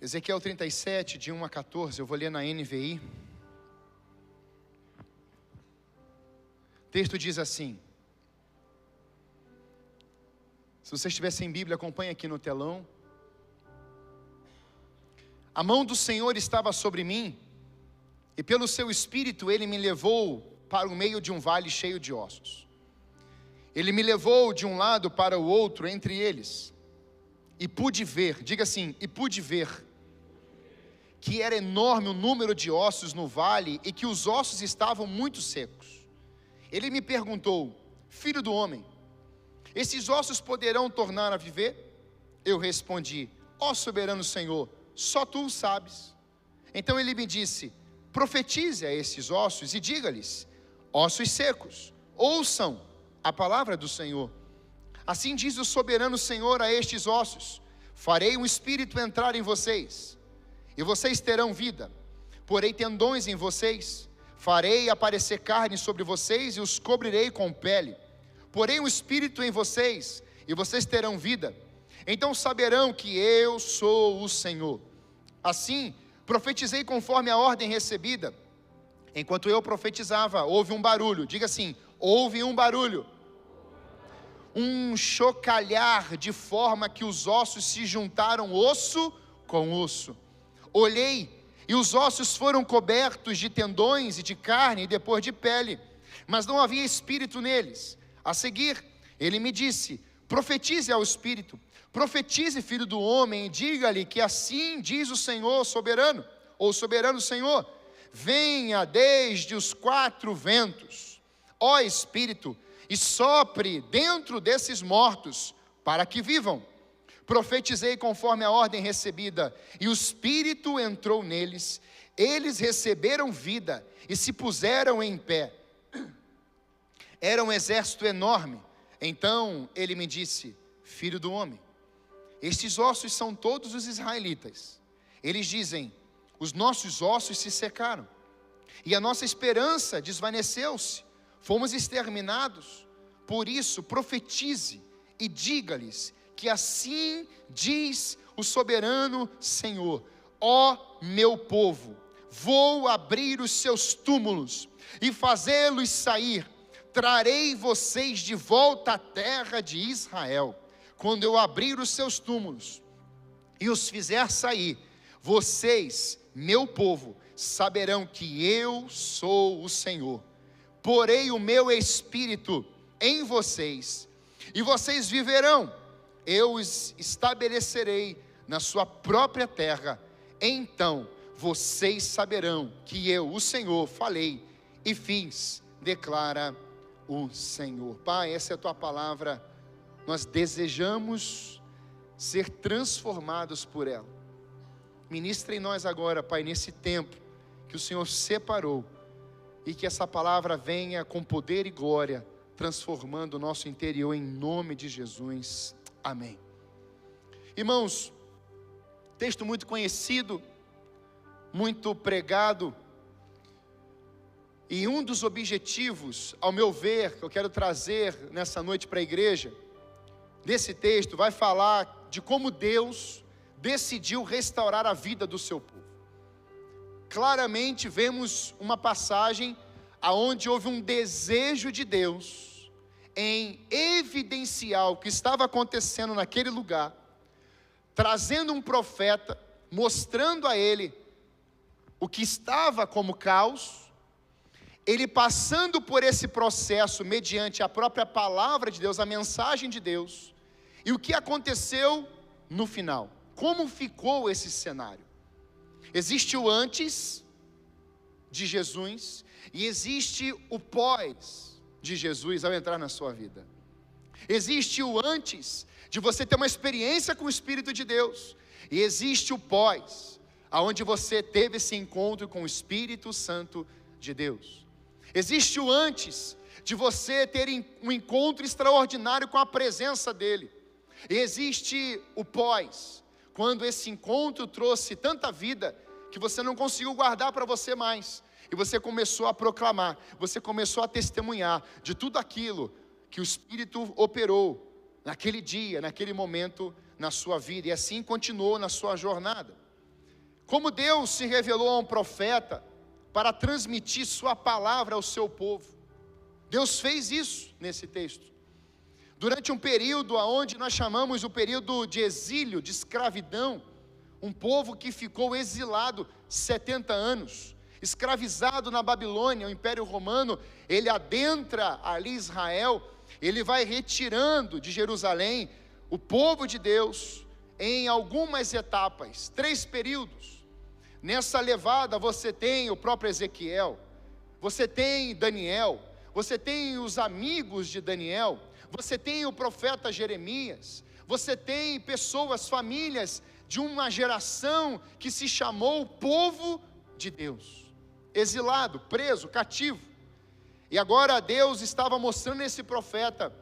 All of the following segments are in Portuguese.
Ezequiel 37, de 1 a 14, eu vou ler na NVI. O texto diz assim. Se você estiver sem Bíblia, acompanhe aqui no telão. A mão do Senhor estava sobre mim, e pelo seu Espírito Ele me levou para o meio de um vale cheio de ossos. Ele me levou de um lado para o outro entre eles, e pude ver, diga assim, e pude ver, que era enorme o número de ossos no vale, e que os ossos estavam muito secos. Ele me perguntou: filho do homem, esses ossos poderão tornar a viver? Eu respondi: ó soberano Senhor, só tu o sabes. Então ele me disse: profetize a esses ossos e diga-lhes: ossos secos, ouçam a palavra do Senhor. Assim diz o soberano Senhor a estes ossos: farei um espírito entrar em vocês, e vocês terão vida. Porei tendões em vocês, farei aparecer carne sobre vocês e os cobrirei com pele. Porei um espírito em vocês, e vocês terão vida. Então saberão que eu sou o Senhor. Assim, profetizei conforme a ordem recebida. Enquanto eu profetizava, houve um barulho. Diga assim: houve um barulho. Um chocalhar, de forma que os ossos se juntaram osso com osso. Olhei, e os ossos foram cobertos de tendões e de carne, e depois de pele, mas não havia espírito neles. A seguir, ele me disse: profetize ao espírito, profetize, filho do homem, e diga-lhe que assim diz o Senhor soberano, ou soberano Senhor: venha desde os quatro ventos, ó espírito, e sopre dentro desses mortos, para que vivam. Profetizei conforme a ordem recebida, e o espírito entrou neles, eles receberam vida, e se puseram em pé. Era um exército enorme. Então ele me disse: filho do homem, estes ossos são todos os israelitas. Eles dizem: os nossos ossos se secaram, e a nossa esperança desvaneceu-se, fomos exterminados. Por isso profetize e diga-lhes que assim diz o soberano Senhor: ó meu povo, vou abrir os seus túmulos e fazê-los sair. Trarei vocês de volta à terra de Israel. Quando eu abrir os seus túmulos e os fizer sair, vocês, meu povo, saberão que eu sou o Senhor. Porei o meu espírito em vocês, e vocês viverão. Eu os estabelecerei na sua própria terra. Então vocês saberão que eu, o Senhor, falei e fiz, declara o Senhor. Pai, essa é a tua palavra. Nós desejamos ser transformados por ela. Ministra em nós agora, Pai, nesse tempo que o Senhor separou, e que essa palavra venha com poder e glória, transformando o nosso interior, em nome de Jesus. Amém. Irmãos, texto muito conhecido, muito pregado, e um dos objetivos, ao meu ver, que eu quero trazer nessa noite para a igreja, desse texto, vai falar de como Deus decidiu restaurar a vida do seu povo. Claramente vemos uma passagem aonde houve um desejo de Deus em evidenciar o que estava acontecendo naquele lugar, trazendo um profeta, mostrando a ele o que estava como caos, ele passando por esse processo mediante a própria palavra de Deus, a mensagem de Deus, e o que aconteceu no final, como ficou esse cenário. Existe o antes de Jesus, e existe o pós de Jesus ao entrar na sua vida. Existe o antes de você ter uma experiência com o Espírito de Deus, e existe o pós, aonde você teve esse encontro com o Espírito Santo de Deus. Existe o antes de você ter um encontro extraordinário com a presença dEle. E existe o pós, quando esse encontro trouxe tanta vida que você não conseguiu guardar para você mais, e você começou a proclamar, você começou a testemunhar de tudo aquilo que o Espírito operou naquele dia, naquele momento na sua vida, e assim continuou na sua jornada. como Deus se revelou a um profeta para transmitir sua palavra ao seu povo. Deus fez isso nesse texto. Durante um período onde nós chamamos o período de exílio, de escravidão, um povo que ficou exilado 70 anos, escravizado na Babilônia, o Império Romano, ele adentra ali Israel, ele vai retirando de Jerusalém o povo de Deus em algumas etapas, 3 períodos. Nessa levada você tem o próprio Ezequiel, você tem Daniel, você tem os amigos de Daniel, você tem o profeta Jeremias, você tem pessoas, famílias de uma geração que se chamou o povo de Deus, exilado, preso, cativo. E agora Deus estava mostrando a esse profeta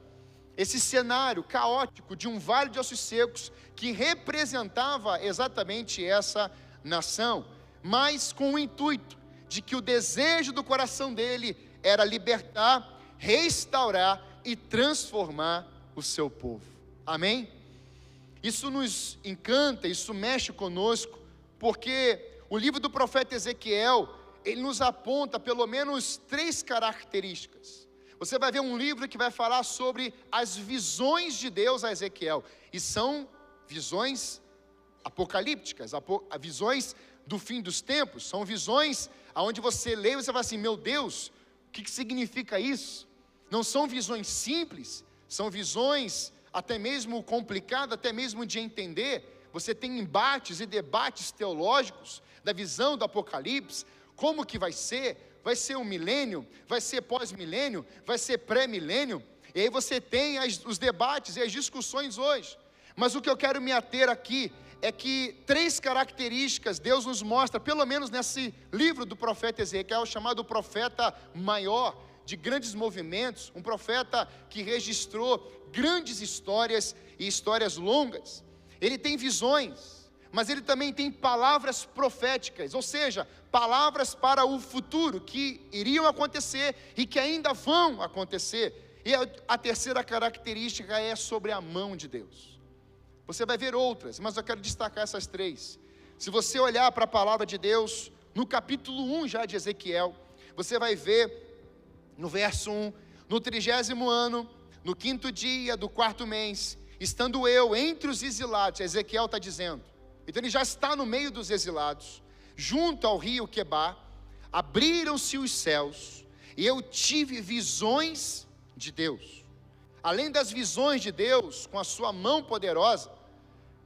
esse cenário caótico de um vale de ossos secos que representava exatamente essa nação, mas com o intuito de que o desejo do coração dele era libertar, restaurar e transformar o seu povo. Amém? Isso nos encanta, isso mexe conosco, porque o livro do profeta Ezequiel, ele nos aponta pelo menos 3 características. Você vai ver um livro que vai falar sobre as visões de Deus a Ezequiel, e são visões apocalípticas, visões do fim dos tempos, são visões onde você lê e você fala assim, meu Deus, o que significa isso? Não são visões simples, são visões até mesmo complicadas, até mesmo de entender. Você tem embates e debates teológicos da visão do Apocalipse, como que vai ser um milênio, vai ser pós-milênio, vai ser pré-milênio, e aí você tem os debates e as discussões hoje. Mas o que eu quero me ater aqui é que 3 características Deus nos mostra, pelo menos nesse livro do profeta Ezequiel, chamado profeta maior, de grandes movimentos, um profeta que registrou grandes histórias e histórias longas. Ele tem visões, mas ele também tem palavras proféticas, ou seja, palavras para o futuro, que iriam acontecer e que ainda vão acontecer. E a terceira característica é sobre a mão de Deus. Você vai ver outras, mas eu quero destacar essas 3. Se você olhar para a palavra de Deus, no capítulo 1 já de Ezequiel, você vai ver no verso 1, no 30º ano, no 5º dia do 4º mês, estando eu entre os exilados, Ezequiel está dizendo, então ele já está no meio dos exilados, junto ao rio Quebar, abriram-se os céus, e eu tive visões de Deus. Além das visões de Deus, com a sua mão poderosa,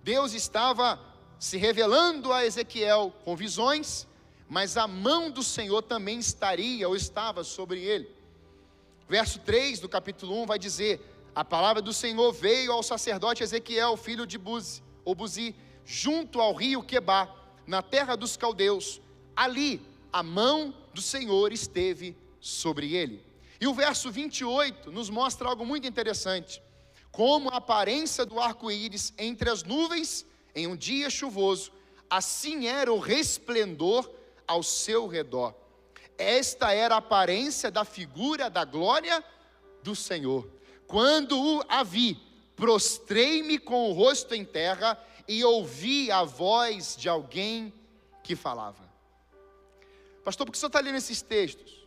Deus estava se revelando a Ezequiel com visões, mas a mão do Senhor também estaria ou estava sobre ele. Verso 3 do capítulo 1 vai dizer, a palavra do Senhor veio ao sacerdote Ezequiel, filho de Buzi, junto ao rio Quebar, na terra dos caldeus. Ali a mão do Senhor esteve sobre ele. E o verso 28 nos mostra algo muito interessante, como a aparência do arco-íris entre as nuvens em um dia chuvoso, assim era o resplendor ao seu redor. Esta era a aparência da figura da glória do Senhor. Quando a vi, prostrei-me com o rosto em terra e ouvi a voz de alguém que falava. Pastor, por que o senhor está lendo esses textos?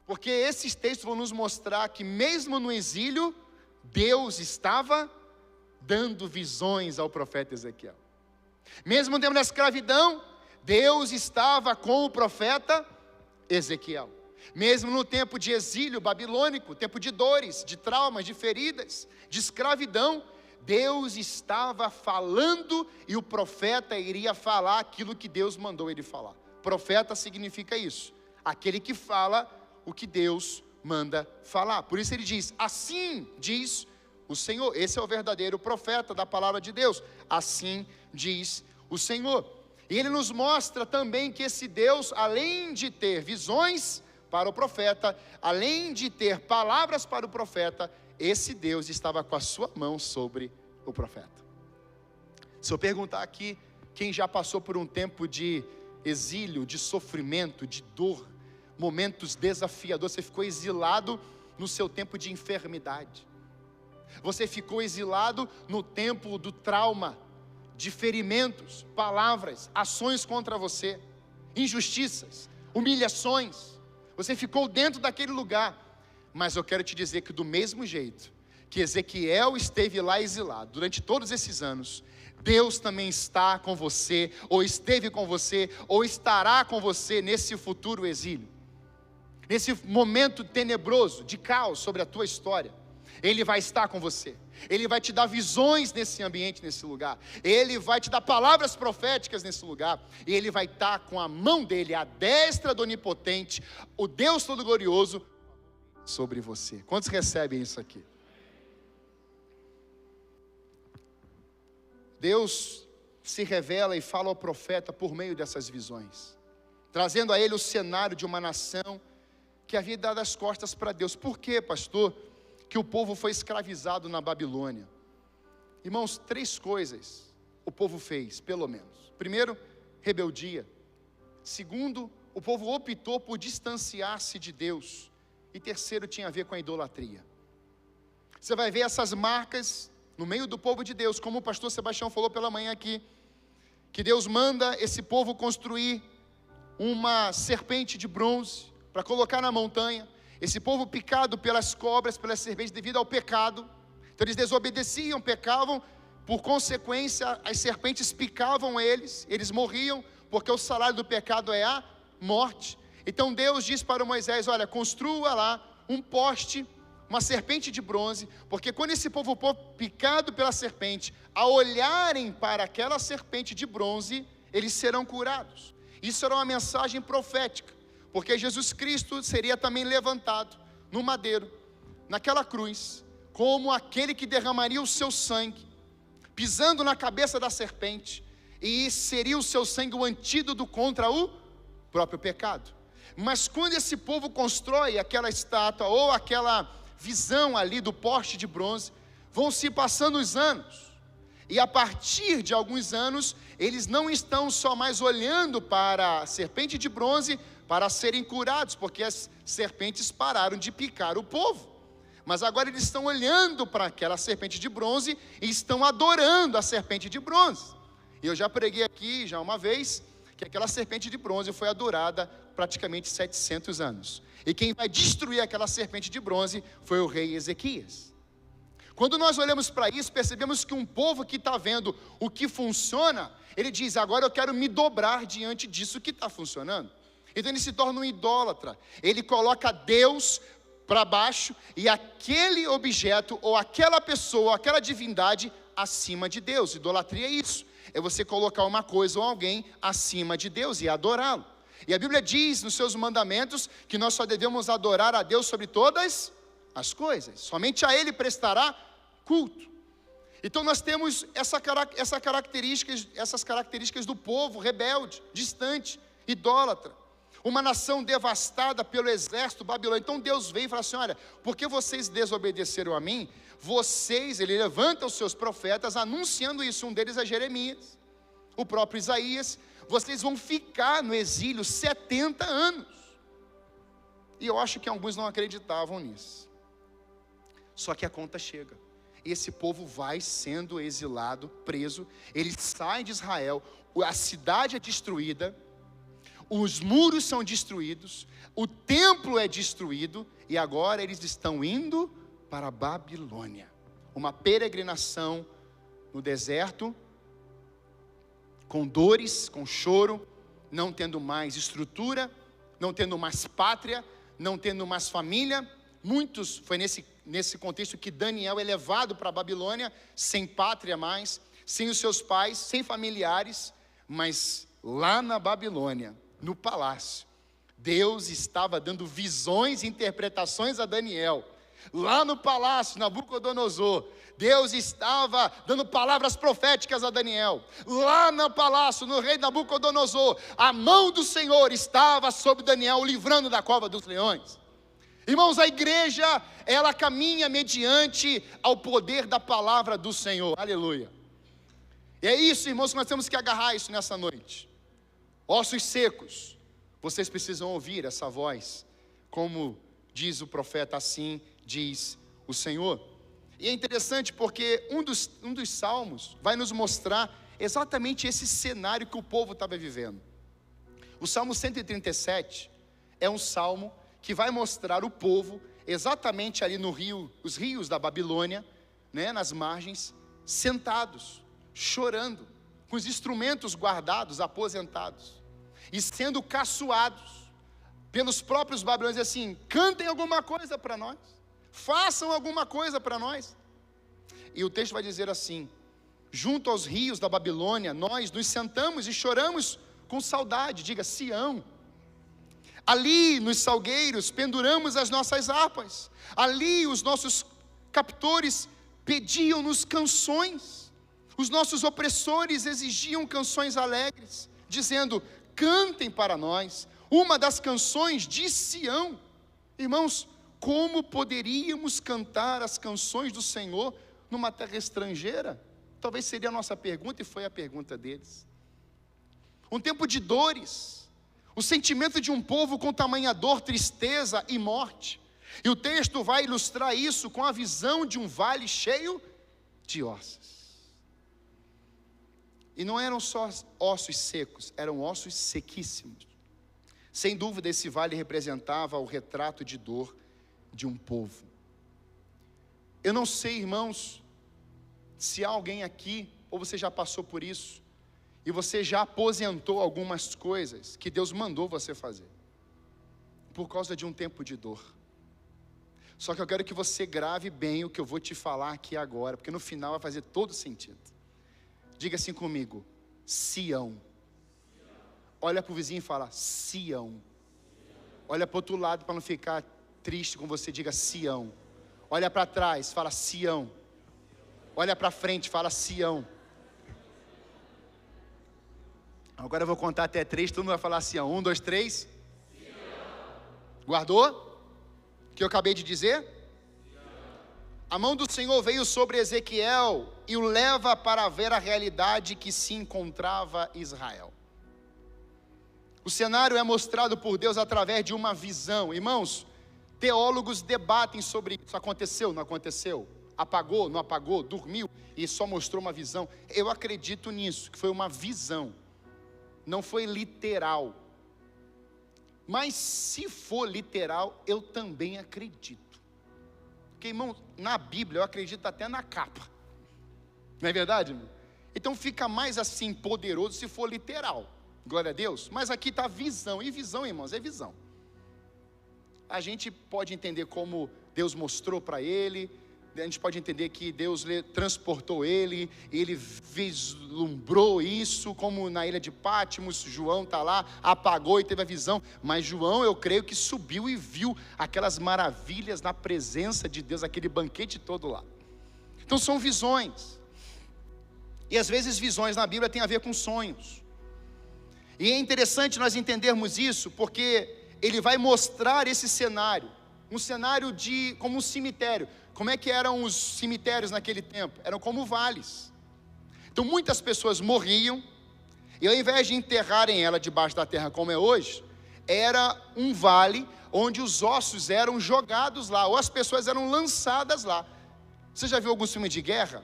Porque esses textos vão nos mostrar que mesmo no exílio, Deus estava dando visões ao profeta Ezequiel. Mesmo dentro da escravidão, Deus estava com o profeta Ezequiel. Mesmo no tempo de exílio babilônico, tempo de dores, de traumas, de feridas, de escravidão, Deus estava falando e o profeta iria falar aquilo que Deus mandou ele falar. Profeta significa isso, aquele que fala o que Deus manda falar. Por isso ele diz, assim diz o Senhor. Esse é o verdadeiro profeta da palavra de Deus. Assim diz o Senhor. E ele nos mostra também que esse Deus, além de ter visões para o profeta, além de ter palavras para o profeta, esse Deus estava com a sua mão sobre o profeta. Se eu perguntar aqui, quem já passou por um tempo de exílio, de sofrimento, de dor, momentos desafiadores, você ficou exilado no seu tempo de enfermidade, você ficou exilado no tempo do trauma, de ferimentos, palavras, ações contra você, injustiças, humilhações. Você ficou dentro daquele lugar. Mas eu quero te dizer que do mesmo jeito que Ezequiel esteve lá exilado durante todos esses anos, Deus também está com você, ou esteve com você, ou estará com você nesse futuro exílio. Nesse momento tenebroso, de caos sobre a tua história, Ele vai estar com você. Ele vai te dar visões nesse ambiente, nesse lugar. Ele vai te dar palavras proféticas nesse lugar. E Ele vai estar com a mão dEle, a destra do Onipotente, o Deus Todo-Glorioso, sobre você. Quantos recebem isso aqui? Deus se revela e fala ao profeta por meio dessas visões, trazendo a ele o cenário de uma nação que havia dado as costas para Deus. Por quê, pastor, que o povo foi escravizado na Babilônia? Irmãos, 3 coisas o povo fez, pelo menos. Primeiro, rebeldia. Segundo, o povo optou por distanciar-se de Deus. E terceiro, tinha a ver com a idolatria. Você vai ver essas marcas no meio do povo de Deus, como o pastor Sebastião falou pela manhã aqui, que Deus manda esse povo construir uma serpente de bronze para colocar na montanha. Esse povo picado pelas cobras, pelas serpentes, devido ao pecado. Então eles desobedeciam, pecavam, por consequência as serpentes picavam eles morriam, porque o salário do pecado é a morte. Então Deus diz para Moisés: olha, construa lá um poste, uma serpente de bronze, porque quando esse povo for picado pela serpente, ao olharem para aquela serpente de bronze, eles serão curados. Isso era uma mensagem profética, porque Jesus Cristo seria também levantado no madeiro, naquela cruz, como aquele que derramaria o seu sangue, pisando na cabeça da serpente, e seria o seu sangue o antídoto contra o próprio pecado. Mas quando esse povo constrói aquela estátua, ou aquela visão ali do poste de bronze, vão se passando os anos, e a partir de alguns anos, eles não estão só mais olhando para a serpente de bronze para serem curados, porque as serpentes pararam de picar o povo, mas agora eles estão olhando para aquela serpente de bronze e estão adorando a serpente de bronze. E eu já preguei aqui já uma vez que aquela serpente de bronze foi adorada praticamente 700 anos. E quem vai destruir aquela serpente de bronze foi o rei Ezequias. Quando nós olhamos para isso, percebemos que um povo que está vendo o que funciona, ele diz: agora eu quero me dobrar diante disso que está funcionando. Então ele se torna um idólatra. Ele coloca Deus para baixo e aquele objeto, ou aquela pessoa, ou aquela divindade acima de Deus. Idolatria é isso, é você colocar uma coisa ou alguém acima de Deus e adorá-lo. E a Bíblia diz nos seus mandamentos que nós só devemos adorar a Deus sobre todas as coisas, somente a Ele prestará culto. Então nós temos essas características do povo rebelde, distante, idólatra, uma nação devastada pelo exército babilônico. Então Deus veio e falou assim: olha, porque vocês desobedeceram a mim, ele levanta os seus profetas anunciando isso. Um deles é Jeremias, o próprio Isaías. Vocês vão ficar no exílio 70 anos. E eu acho que alguns não acreditavam nisso. Só que a conta chega. Esse povo vai sendo exilado, preso. Eles saem de Israel, a cidade é destruída, os muros são destruídos, o templo é destruído, e agora eles estão indo para a Babilônia. Uma peregrinação no deserto, com dores, com choro, não tendo mais estrutura, não tendo mais pátria, não tendo mais família. Muitos, foi nesse contexto que Daniel é levado para a Babilônia, sem pátria mais, sem os seus pais, sem familiares. Mas lá na Babilônia, no palácio, Deus estava dando visões e interpretações a Daniel. Lá no palácio, Nabucodonosor, Deus estava dando palavras proféticas a Daniel. Lá no palácio, no rei Nabucodonosor, a mão do Senhor estava sobre Daniel, livrando da cova dos leões. Irmãos, a igreja, ela caminha mediante ao poder da palavra do Senhor. Aleluia. E é isso, irmãos, que nós temos que agarrar isso nessa noite. Ossos secos, vocês precisam ouvir essa voz, como diz o profeta, assim diz o Senhor. E é interessante porque um dos salmos vai nos mostrar exatamente esse cenário que o povo estava vivendo. O Salmo 137 é um salmo que vai mostrar o povo exatamente ali no rio, os rios da Babilônia, né, nas margens, sentados, chorando, com os instrumentos guardados, aposentados, e sendo caçoados pelos próprios babilônios, assim: cantem alguma coisa para nós, façam alguma coisa para nós. E o texto vai dizer assim: junto aos rios da Babilônia, nós nos sentamos e choramos com saudade, diga Sião. Ali nos salgueiros penduramos as nossas harpas, ali os nossos captores pediam-nos canções, os nossos opressores exigiam canções alegres, dizendo: cantem para nós uma das canções de Sião. Irmãos, como poderíamos cantar as canções do Senhor numa terra estrangeira? Talvez seria a nossa pergunta, e foi a pergunta deles. Um tempo de dores, o sentimento de um povo com tamanha dor, tristeza e morte. E o texto vai ilustrar isso com a visão de um vale cheio de ossos. E não eram só ossos secos, eram ossos sequíssimos. Sem dúvida, esse vale representava o retrato de dor de um povo. Eu não sei, irmãos, se há alguém aqui, ou você já passou por isso, e você já aposentou algumas coisas que Deus mandou você fazer, por causa de um tempo de dor. Só que eu quero que você grave bem o que eu vou te falar aqui agora, porque no final vai fazer todo sentido. Diga assim comigo: Sião. Olha para o vizinho e fala: Sião. Olha para o outro lado para não ficar triste com você, diga Sião. Olha para trás, fala Sião. Olha para frente, fala Sião. Agora eu vou contar até 3, todo mundo vai falar Sião. 1, 2, 3. Sião. Guardou? O que eu acabei de dizer? Sião. A mão do Senhor veio sobre Ezequiel e o leva para ver a realidade que se encontrava Israel. O cenário é mostrado por Deus através de uma visão. Irmãos, teólogos debatem sobre isso. Aconteceu, não aconteceu? Apagou, não apagou? Dormiu e só mostrou uma visão? Eu acredito nisso, que foi uma visão. Não foi literal. Mas se for literal, eu também acredito. Porque, irmão, na Bíblia eu acredito até na capa. Não é verdade, irmão? Então fica mais assim poderoso se for literal. Glória a Deus. Mas aqui está visão. E visão, irmãos, é visão. A gente pode entender como Deus mostrou para ele. A gente pode entender que Deus transportou ele, ele vislumbrou isso, como na ilha de Pátimos. João está lá, apagou e teve a visão, mas João, eu creio que subiu e viu aquelas maravilhas na presença de Deus, aquele banquete todo lá. Então são visões, e às vezes visões na Bíblia tem a ver com sonhos, e é interessante nós entendermos isso, porque ele vai mostrar esse cenário, um cenário como um cemitério. Como é que eram os cemitérios naquele tempo? Eram como vales. Então muitas pessoas morriam, e ao invés de enterrarem ela debaixo da terra como é hoje, era um vale onde os ossos eram jogados lá, ou as pessoas eram lançadas lá. Você já viu alguns filmes de guerra?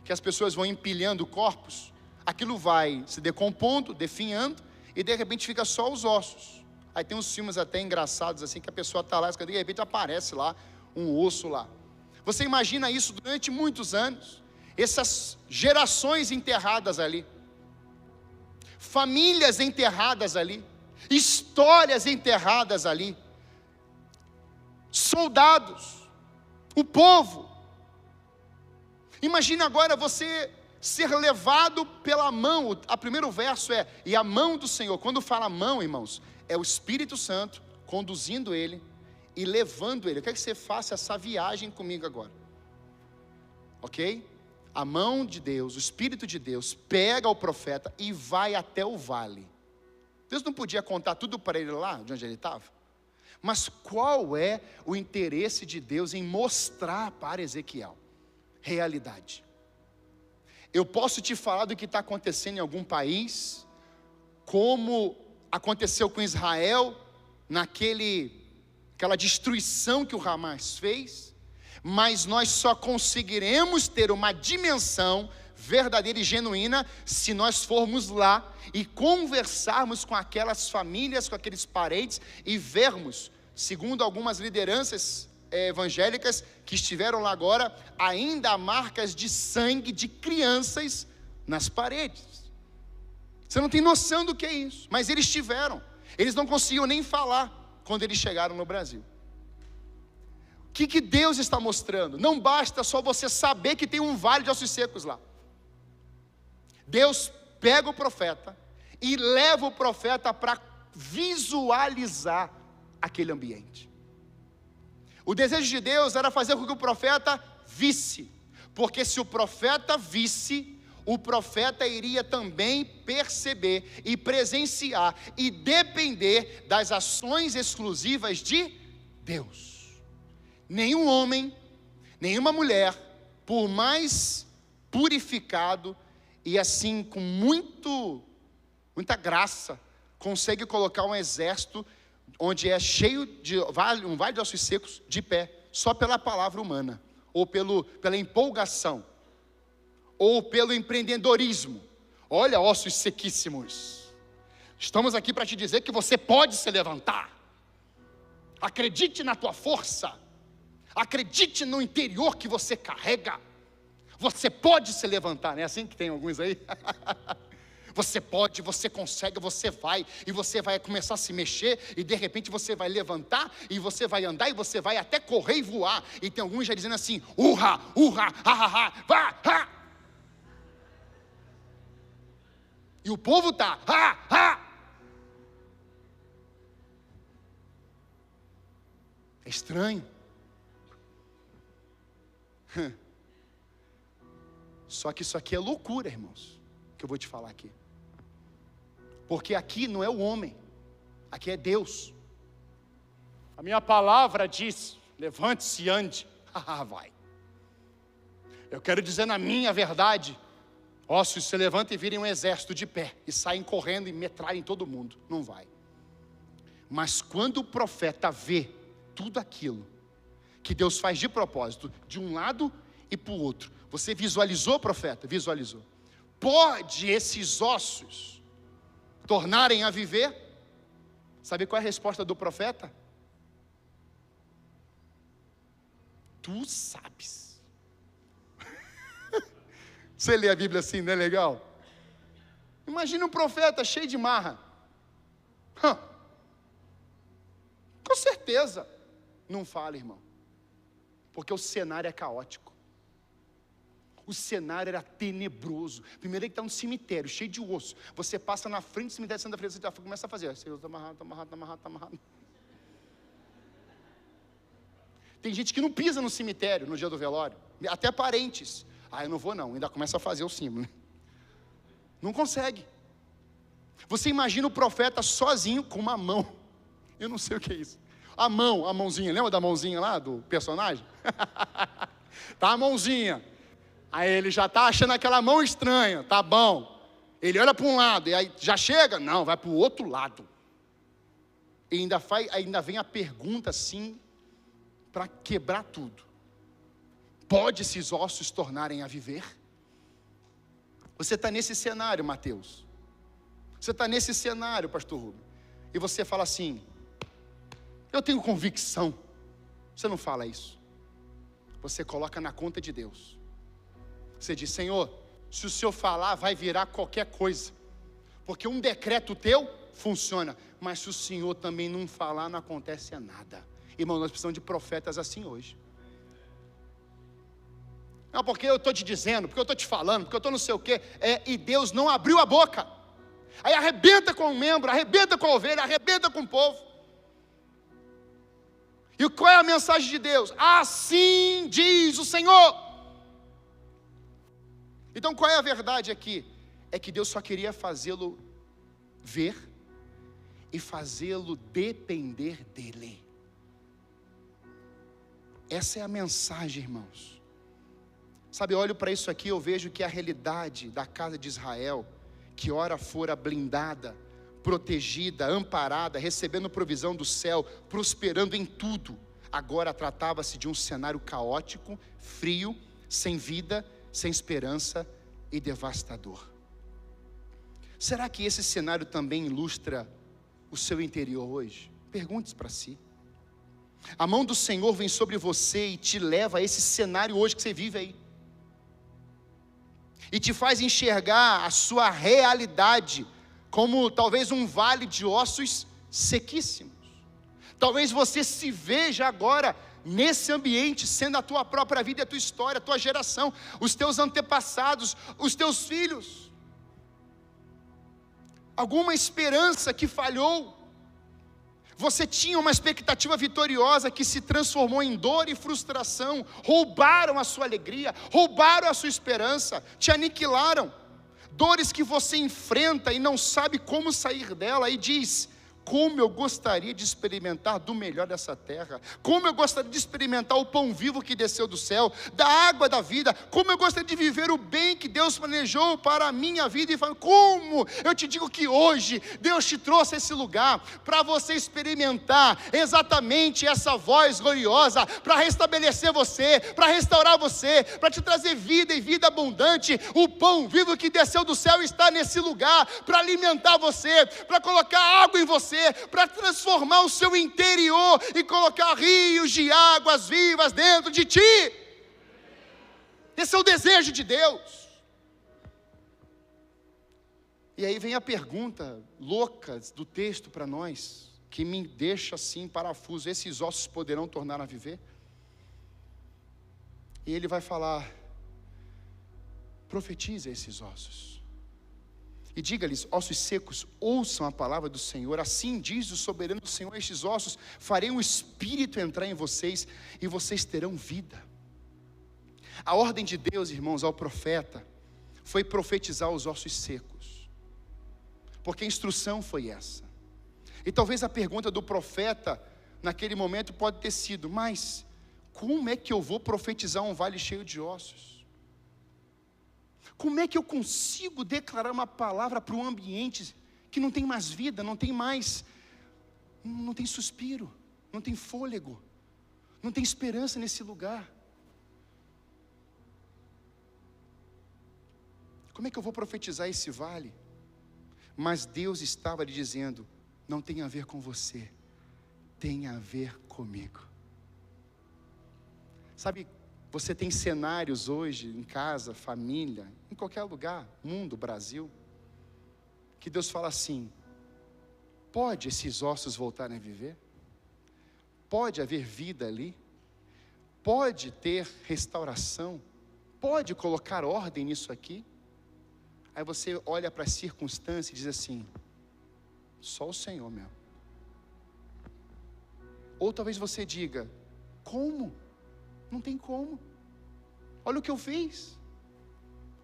Que as pessoas vão empilhando corpos, aquilo vai se decompondo, definhando, e de repente fica só os ossos. Aí tem uns filmes até engraçados assim, que a pessoa está lá, e de repente aparece lá um osso lá. Você imagina isso durante muitos anos, essas gerações enterradas ali, famílias enterradas ali, histórias enterradas ali, soldados, o povo. Imagina agora você ser levado pela mão. O primeiro verso é: e a mão do Senhor. Quando fala mão, irmãos, é o Espírito Santo conduzindo ele e levando ele. Eu quero que você faça essa viagem comigo agora, ok? A mão de Deus, o Espírito de Deus pega o profeta e vai até o vale. Deus não podia contar tudo para ele lá, de onde ele estava? Mas qual é o interesse de Deus em mostrar para Ezequiel? Realidade. Eu posso te falar do que está acontecendo em algum país, como aconteceu com Israel, aquela destruição que o Hamas fez, mas nós só conseguiremos ter uma dimensão verdadeira e genuína se nós formos lá e conversarmos com aquelas famílias, com aqueles parentes e vermos, segundo algumas lideranças evangélicas que estiveram lá agora, ainda há marcas de sangue de crianças nas paredes. Você não tem noção do que é isso, mas eles tiveram. Eles não conseguiam nem falar quando eles chegaram no Brasil. O que Deus está mostrando? Não basta só você saber que tem um vale de ossos secos lá. Deus pega o profeta e leva o profeta para visualizar aquele ambiente. O desejo de Deus era fazer com que o profeta visse, porque se o profeta visse, o profeta iria também perceber e presenciar e depender das ações exclusivas de Deus. Nenhum homem, nenhuma mulher, por mais purificado e assim com muita graça, consegue colocar um exército onde é cheio de um vale de ossos secos de pé, só pela palavra humana, ou pela empolgação, ou pelo empreendedorismo. Olha, ossos sequíssimos, estamos aqui para te dizer que você pode se levantar. Acredite na tua força, acredite no interior que você carrega. Você pode se levantar, não é assim que tem alguns aí? Você pode, você consegue, você vai, e você vai começar a se mexer, e de repente você vai levantar, e você vai andar, e você vai até correr e voar. E tem alguns já dizendo assim: urra, urra, ha, ha, ha, vá, ha. E o povo está, ha, ha. É estranho. Só que isso aqui é loucura, irmãos, que eu vou te falar aqui. Porque aqui não é o homem, aqui é Deus. A minha palavra diz: levante-se e ande. Vai. Eu quero dizer na minha verdade: ossos se levantem e virem um exército de pé e saem correndo e metralhem todo mundo. Não vai. Mas quando o profeta vê tudo aquilo que Deus faz de propósito, de um lado e para o outro, você visualizou, profeta? Visualizou. Pode esses ossos tornarem a viver? Sabe qual é a resposta do profeta? Tu sabes. Você lê a Bíblia assim, não é legal? Imagina um profeta cheio de marra. Com certeza. Não fala, irmão. Porque o cenário é caótico. O cenário era tenebroso. Primeiro ele está no cemitério, cheio de osso. Você passa na frente do cemitério de Santa Freda, você começa a fazer. Está amarrado, está amarrado, está amarrado, está amarrado. Tem gente que não pisa no cemitério no dia do velório. Até parentes. Eu não vou não. Ainda começa a fazer o símbolo. Não consegue. Você imagina o profeta sozinho com uma mão. Eu não sei o que é isso. A mãozinha. Lembra da mãozinha lá do personagem? Tá a mãozinha. Aí ele já está achando aquela mão estranha, tá bom. Ele olha para um lado, e aí já chega? Não, vai para o outro lado. E ainda vem a pergunta assim, para quebrar tudo. Pode esses ossos tornarem a viver? Você está nesse cenário, Mateus. Você está nesse cenário, pastor Rubem. E você fala assim: eu tenho convicção. Você não fala isso. Você coloca na conta de Deus. Você diz: Senhor, se o Senhor falar, vai virar qualquer coisa. Porque um decreto teu funciona. Mas se o Senhor também não falar, não acontece nada. Irmão, nós precisamos de profetas assim hoje. Não, porque eu estou te dizendo, porque eu estou te falando, porque eu estou não sei o quê. E Deus não abriu a boca. Aí arrebenta com o membro, arrebenta com a ovelha, arrebenta com o povo. E qual é a mensagem de Deus? Assim diz o Senhor. Então qual é a verdade aqui? É que Deus só queria fazê-lo ver e fazê-lo depender dEle. Essa é a mensagem, irmãos. Sabe, eu olho para isso aqui, eu vejo que a realidade da casa de Israel, que ora fora blindada, protegida, amparada, recebendo provisão do céu, prosperando em tudo, agora tratava-se de um cenário caótico, frio, sem vida, sem esperança e devastador. Será que esse cenário também ilustra o seu interior hoje? Pergunte para si. A mão do Senhor vem sobre você e te leva a esse cenário hoje que você vive aí, e te faz enxergar a sua realidade como talvez um vale de ossos sequíssimos. Talvez você se veja agora nesse ambiente, sendo a tua própria vida, a tua história, a tua geração, os teus antepassados, os teus filhos. Alguma esperança que falhou. Você tinha uma expectativa vitoriosa que se transformou em dor e frustração. Roubaram a sua alegria, roubaram a sua esperança, te aniquilaram. Dores que você enfrenta e não sabe como sair dela, e diz: como eu gostaria de experimentar do melhor dessa terra, como eu gostaria de experimentar o pão vivo que desceu do céu, da água da vida, como eu gostaria de viver o bem que Deus planejou para a minha vida. E fala: como? Eu te digo que hoje Deus te trouxe a esse lugar para você experimentar exatamente essa voz gloriosa, para restabelecer você, para restaurar você, para te trazer vida e vida abundante. O pão vivo que desceu do céu está nesse lugar para alimentar você, para colocar água em você, para transformar o seu interior e colocar rios de águas vivas dentro de ti. Esse é o desejo de Deus. E aí vem a pergunta louca do texto para nós, que me deixa assim parafuso: esses ossos poderão tornar a viver? E ele vai falar: profetiza esses ossos e diga-lhes: ossos secos, ouçam a palavra do Senhor. Assim diz o soberano Senhor: estes ossos, farei um espírito entrar em vocês, e vocês terão vida. A ordem de Deus, irmãos, ao profeta, foi profetizar os ossos secos, porque a instrução foi essa. E talvez a pergunta do profeta, naquele momento, pode ter sido: mas como é que eu vou profetizar um vale cheio de ossos? Como é que eu consigo declarar uma palavra para um ambiente que não tem mais vida, não tem suspiro, não tem fôlego, não tem esperança nesse lugar? Como é que eu vou profetizar esse vale? Mas Deus estava lhe dizendo: não tem a ver com você, tem a ver comigo. Sabe, você tem cenários hoje, em casa, família, em qualquer lugar, mundo, Brasil, que Deus fala assim: pode esses ossos voltarem a viver? Pode haver vida ali? Pode ter restauração? Pode colocar ordem nisso aqui? Aí você olha para a circunstância e diz assim: só o Senhor mesmo. Ou talvez você diga: como? Não tem como. Olha o que eu fiz.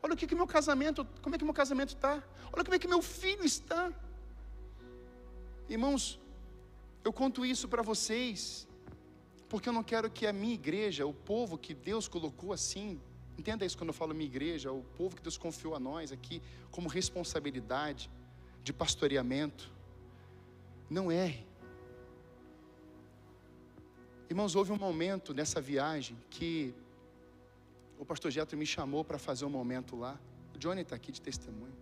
Olha o que meu casamento, como é que meu casamento está. Olha como é que meu filho está. Irmãos, eu conto isso para vocês, porque eu não quero que a minha igreja, o povo que Deus colocou assim, entenda isso quando eu falo minha igreja, o povo que Deus confiou a nós aqui, como responsabilidade de pastoreamento, não erre. Irmãos, houve um momento nessa viagem que o pastor Jetro me chamou para fazer um momento lá. O Johnny está aqui de testemunho.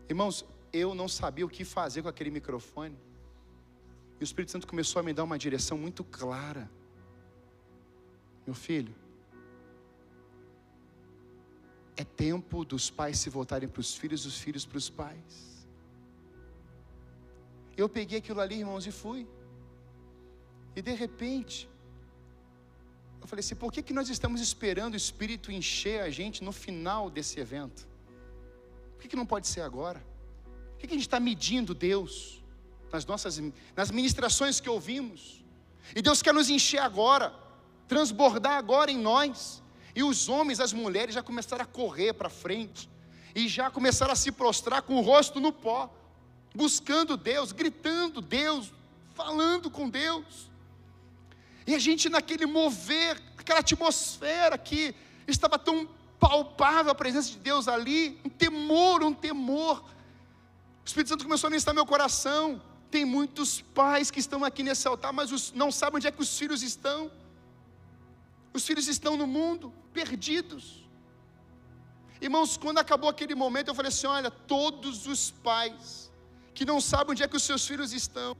Irmãos, eu não sabia o que fazer com aquele microfone, e o Espírito Santo começou a me dar uma direção muito clara. Meu filho, é tempo dos pais se voltarem para os filhos, dos filhos para os pais. Eu peguei aquilo ali, irmãos, e fui. E de repente, eu falei assim: por que nós estamos esperando o Espírito encher a gente no final desse evento? Por que não pode ser agora? Por que a gente está medindo Deus nas ministrações que ouvimos? E Deus quer nos encher agora, transbordar agora em nós. E os homens, as mulheres já começaram a correr para frente, e já começaram a se prostrar com o rosto no pó, buscando Deus, gritando Deus, falando com Deus. E a gente naquele mover, aquela atmosfera que estava tão palpável, a presença de Deus ali, um temor. O Espírito Santo começou a ministrar meu coração. Tem muitos pais que estão aqui nesse altar, mas não sabem onde é que os filhos estão. Os filhos estão no mundo, perdidos. Irmãos, quando acabou aquele momento, eu falei assim: olha, todos os pais que não sabem onde é que os seus filhos estão,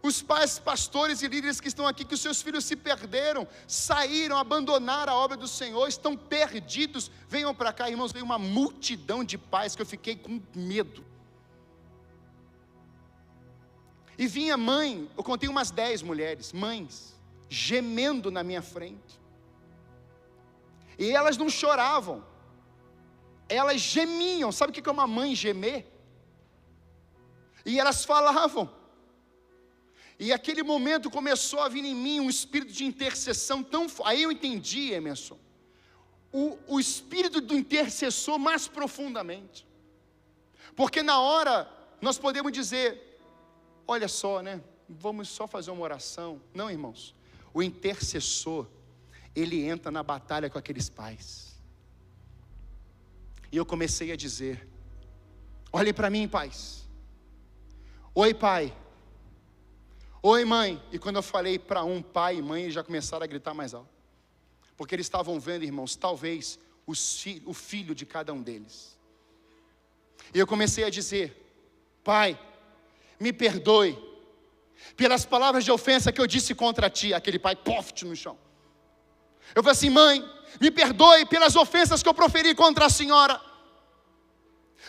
os pais, pastores e líderes que estão aqui, que os seus filhos se perderam, saíram, abandonaram a obra do Senhor, estão perdidos, venham para cá. Irmãos, veio uma multidão de pais que eu fiquei com medo. E vinha mãe, eu contei umas 10 mulheres, mães, gemendo na minha frente. E elas não choravam, elas gemiam. Sabe o que é uma mãe gemer? E elas falavam. E aquele momento começou a vir em mim um espírito de intercessão tão forte. Aí eu entendi, Emerson, o espírito do intercessor mais profundamente. Porque na hora nós podemos dizer: olha só, né? Vamos só fazer uma oração. Não, irmãos. O intercessor, ele entra na batalha com aqueles pais. E eu comecei a dizer: olhem para mim, pais. Oi, pai. Oi, mãe. E quando eu falei para um pai e mãe, eles já começaram a gritar mais alto. Porque eles estavam vendo, irmãos, talvez o filho de cada um deles. E eu comecei a dizer: pai, me perdoe pelas palavras de ofensa que eu disse contra ti. Aquele pai, poft no chão. Eu falei assim: mãe, me perdoe pelas ofensas que eu proferi contra a senhora.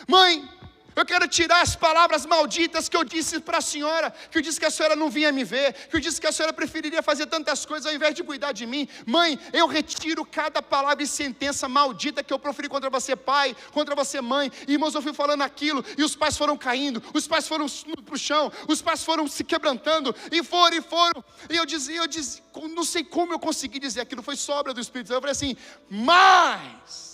Mãe, eu quero tirar as palavras malditas que eu disse para a senhora, que eu disse que a senhora não vinha me ver, que eu disse que a senhora preferiria fazer tantas coisas ao invés de cuidar de mim. Mãe, eu retiro cada palavra e sentença maldita que eu proferi contra você, pai, contra você, mãe. E, irmãos, eu fui falando aquilo, e os pais foram caindo, os pais foram para o chão, os pais foram se quebrantando, e foram. E eu dizia, não sei como eu consegui dizer aquilo, foi sobra do Espírito Santo. Eu falei assim: mas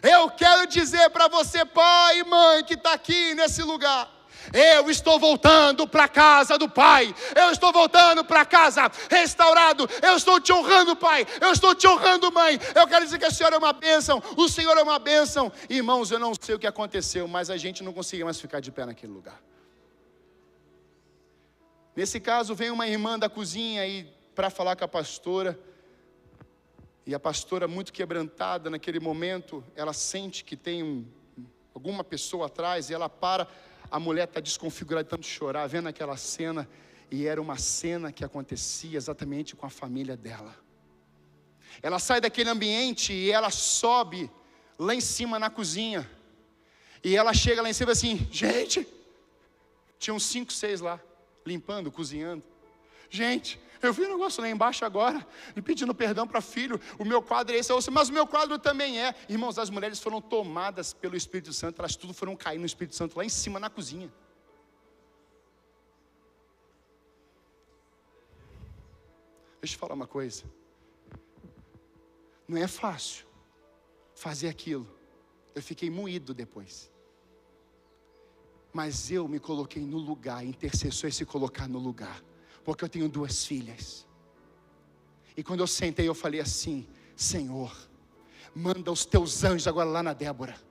eu quero dizer para você, pai e mãe, que está aqui nesse lugar: eu estou voltando para a casa do Pai. Eu estou voltando para casa restaurado. Eu estou te honrando, pai. Eu estou te honrando, mãe. Eu quero dizer que a senhora é uma bênção. O Senhor é uma bênção. Irmãos, eu não sei o que aconteceu, mas a gente não conseguia mais ficar de pé naquele lugar. Nesse caso, vem uma irmã da cozinha aí para falar com a pastora. E a pastora, muito quebrantada naquele momento, ela sente que tem alguma pessoa atrás, e ela para. A mulher está desconfigurada, de tanto chorar, vendo aquela cena. E era uma cena que acontecia exatamente com a família dela. Ela sai daquele ambiente e ela sobe lá em cima na cozinha. E ela chega lá em cima assim: gente, tinha uns 5, 6 lá, limpando, cozinhando. Gente, eu vi um negócio lá embaixo agora, me pedindo perdão para filho. O meu quadro é esse, mas o meu quadro também é. Irmãos, as mulheres foram tomadas pelo Espírito Santo, elas tudo foram cair no Espírito Santo lá em cima na cozinha. Deixa eu falar uma coisa. Não é fácil fazer aquilo. Eu fiquei moído depois. Mas eu me coloquei no lugar, intercessor é se colocar no lugar. Porque eu tenho 2 filhas. E quando eu sentei, eu falei assim: Senhor, manda os teus anjos agora lá na Débora.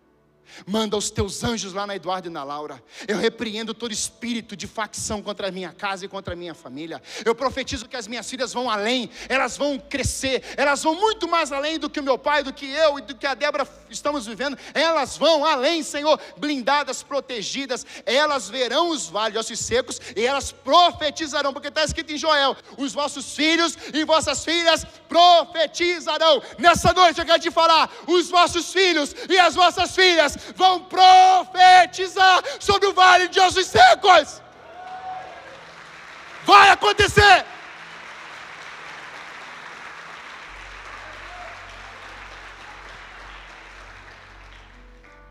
Manda os teus anjos lá na Eduardo e na Laura. Eu repreendo todo espírito de facção contra a minha casa e contra a minha família. Eu profetizo que as minhas filhas vão além. Elas vão crescer. Elas vão muito mais além do que o meu pai, do que eu e do que a Débora estamos vivendo. Elas vão além, Senhor, blindadas, protegidas. Elas verão os vales de ossos secos e elas profetizarão, porque está escrito em Joel: os vossos filhos e vossas filhas profetizarão. Nessa noite eu quero te falar: os vossos filhos e as vossas filhas vão profetizar sobre o vale de ossos secos. Vai acontecer.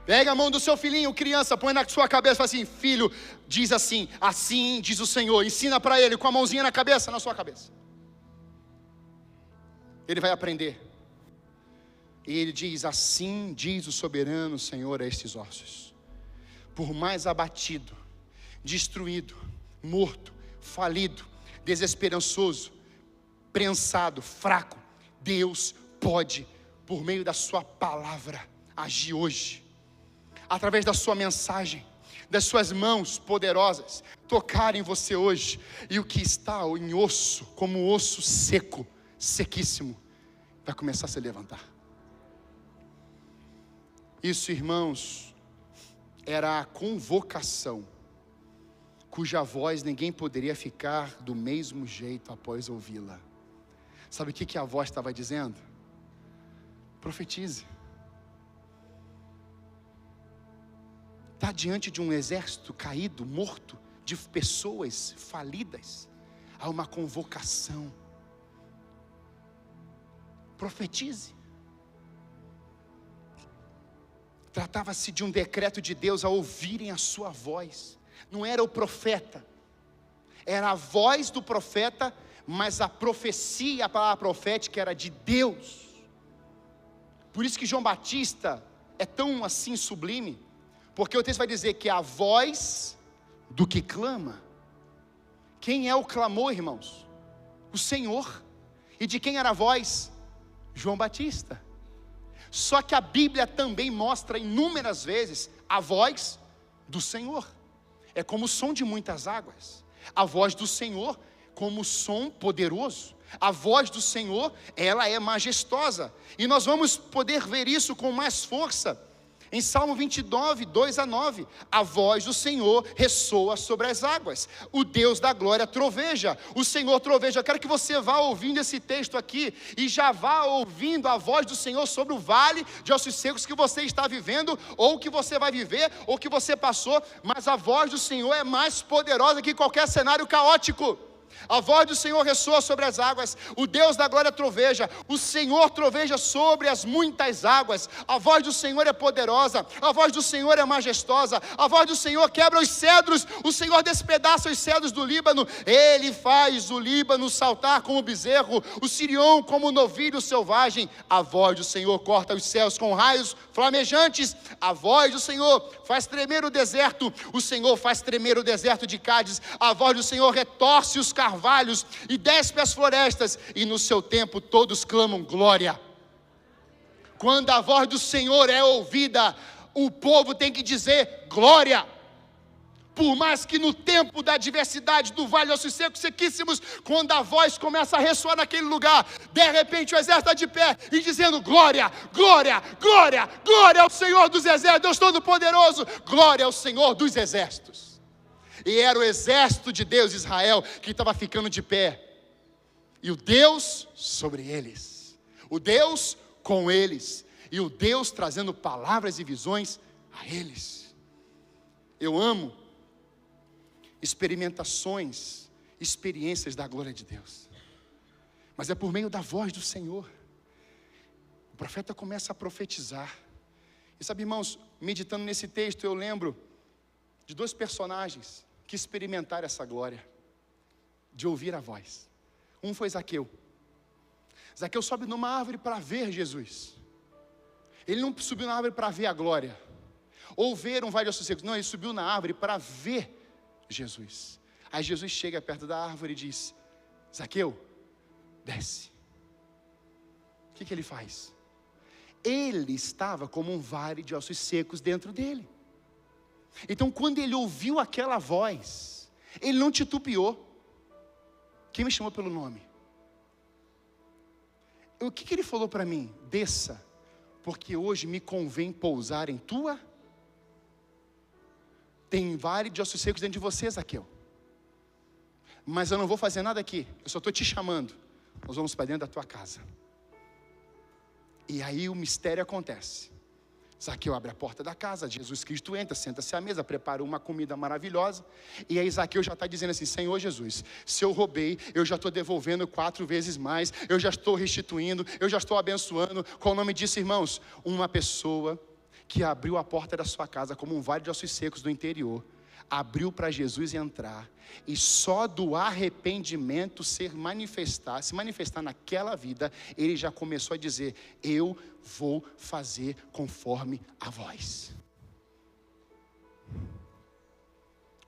Pega a mão do seu filhinho, criança, põe na sua cabeça e fala assim: filho, diz assim: assim diz o Senhor. Ensina para ele com a mãozinha na cabeça, na sua cabeça. Ele vai aprender. E ele diz: assim diz o soberano Senhor a estes ossos: por mais abatido, destruído, morto, falido, desesperançoso, prensado, fraco, Deus pode, por meio da sua palavra, agir hoje, através da sua mensagem, das suas mãos poderosas, tocar em você hoje. E o que está em osso, como osso seco, sequíssimo, vai começar a se levantar. Isso, irmãos, era a convocação, cuja voz ninguém poderia ficar do mesmo jeito após ouvi-la. Sabe o que a voz estava dizendo? Profetize. Está diante de um exército caído, morto, de pessoas falidas. Há uma convocação. Profetize. Tratava-se de um decreto de Deus a ouvirem a sua voz. Não era o profeta, era a voz do profeta, mas a profecia, a palavra profética era de Deus. Por isso que João Batista é tão assim sublime, porque o texto vai dizer que é a voz do que clama. Quem é o clamor, irmãos? O Senhor. E de quem era a voz? João Batista. Só que a Bíblia também mostra inúmeras vezes a voz do Senhor. É como o som de muitas águas. A voz do Senhor como som poderoso. A voz do Senhor, ela é majestosa. E nós vamos poder ver isso com mais força em Salmo 29, 2-9, a voz do Senhor ressoa sobre as águas, o Deus da glória troveja, o Senhor troveja. Eu quero que você vá ouvindo esse texto aqui, e já vá ouvindo a voz do Senhor sobre o vale de ossos secos que você está vivendo, ou que você vai viver, ou que você passou, mas a voz do Senhor é mais poderosa que qualquer cenário caótico. A voz do Senhor ressoa sobre as águas, o Deus da glória troveja, o Senhor troveja sobre as muitas águas. A voz do Senhor é poderosa, a voz do Senhor é majestosa, a voz do Senhor quebra os cedros, o Senhor despedaça os cedros do Líbano, Ele faz o Líbano saltar como bezerro, o Sirion como novilho selvagem. A voz do Senhor corta os céus com raios flamejantes, a voz do Senhor faz tremer o deserto, o Senhor faz tremer o deserto de Cádiz, a voz do Senhor retorce os carvalhos e despe as florestas, e no seu tempo todos clamam glória. Quando a voz do Senhor é ouvida, o povo tem que dizer glória. Por mais que no tempo da adversidade do vale de ossos secos sequíssimos, quando a voz começa a ressoar naquele lugar, de repente o exército está de pé e dizendo glória, glória, glória, glória ao Senhor dos exércitos, Deus Todo-Poderoso, glória ao Senhor dos exércitos. E era o exército de Deus, Israel, que estava ficando de pé, e o Deus sobre eles, o Deus com eles, e o Deus trazendo palavras e visões a eles. Eu amo experimentações, experiências da glória de Deus, mas é por meio da voz do Senhor. O profeta começa a profetizar, e sabe, irmãos, meditando nesse texto, eu lembro de dois personagens que experimentaram essa glória, de ouvir a voz. Um foi Zaqueu. Zaqueu sobe numa árvore para ver Jesus. Ele não subiu na árvore para ver a glória, ou ver um vale de ossos secos. Não, ele subiu na árvore para ver Jesus. Aí Jesus chega perto da árvore e diz: Zaqueu, desce. O que ele faz? Ele estava como um vale de ossos secos dentro dele. Então quando ele ouviu aquela voz, ele não titubeou. Quem me chamou pelo nome? O que ele falou para mim? Desça, porque hoje me convém pousar em tua. Tem vale de ossos secos dentro de você, Zaqueu, mas eu não vou fazer nada aqui, eu só estou te chamando. Nós vamos para dentro da tua casa. E aí o mistério acontece. Zaqueu abre a porta da casa, Jesus Cristo entra, senta-se à mesa, prepara uma comida maravilhosa, e aí Zaqueu já está dizendo assim: Senhor Jesus, se eu roubei, eu já estou devolvendo 4 vezes mais, eu já estou restituindo, eu já estou abençoando. Qual o nome disso, irmãos? Uma pessoa que abriu a porta da sua casa como um vale de ossos secos do interior, abriu para Jesus entrar, e só do arrependimento se manifestar naquela vida, ele já começou a dizer: eu vou fazer conforme a voz.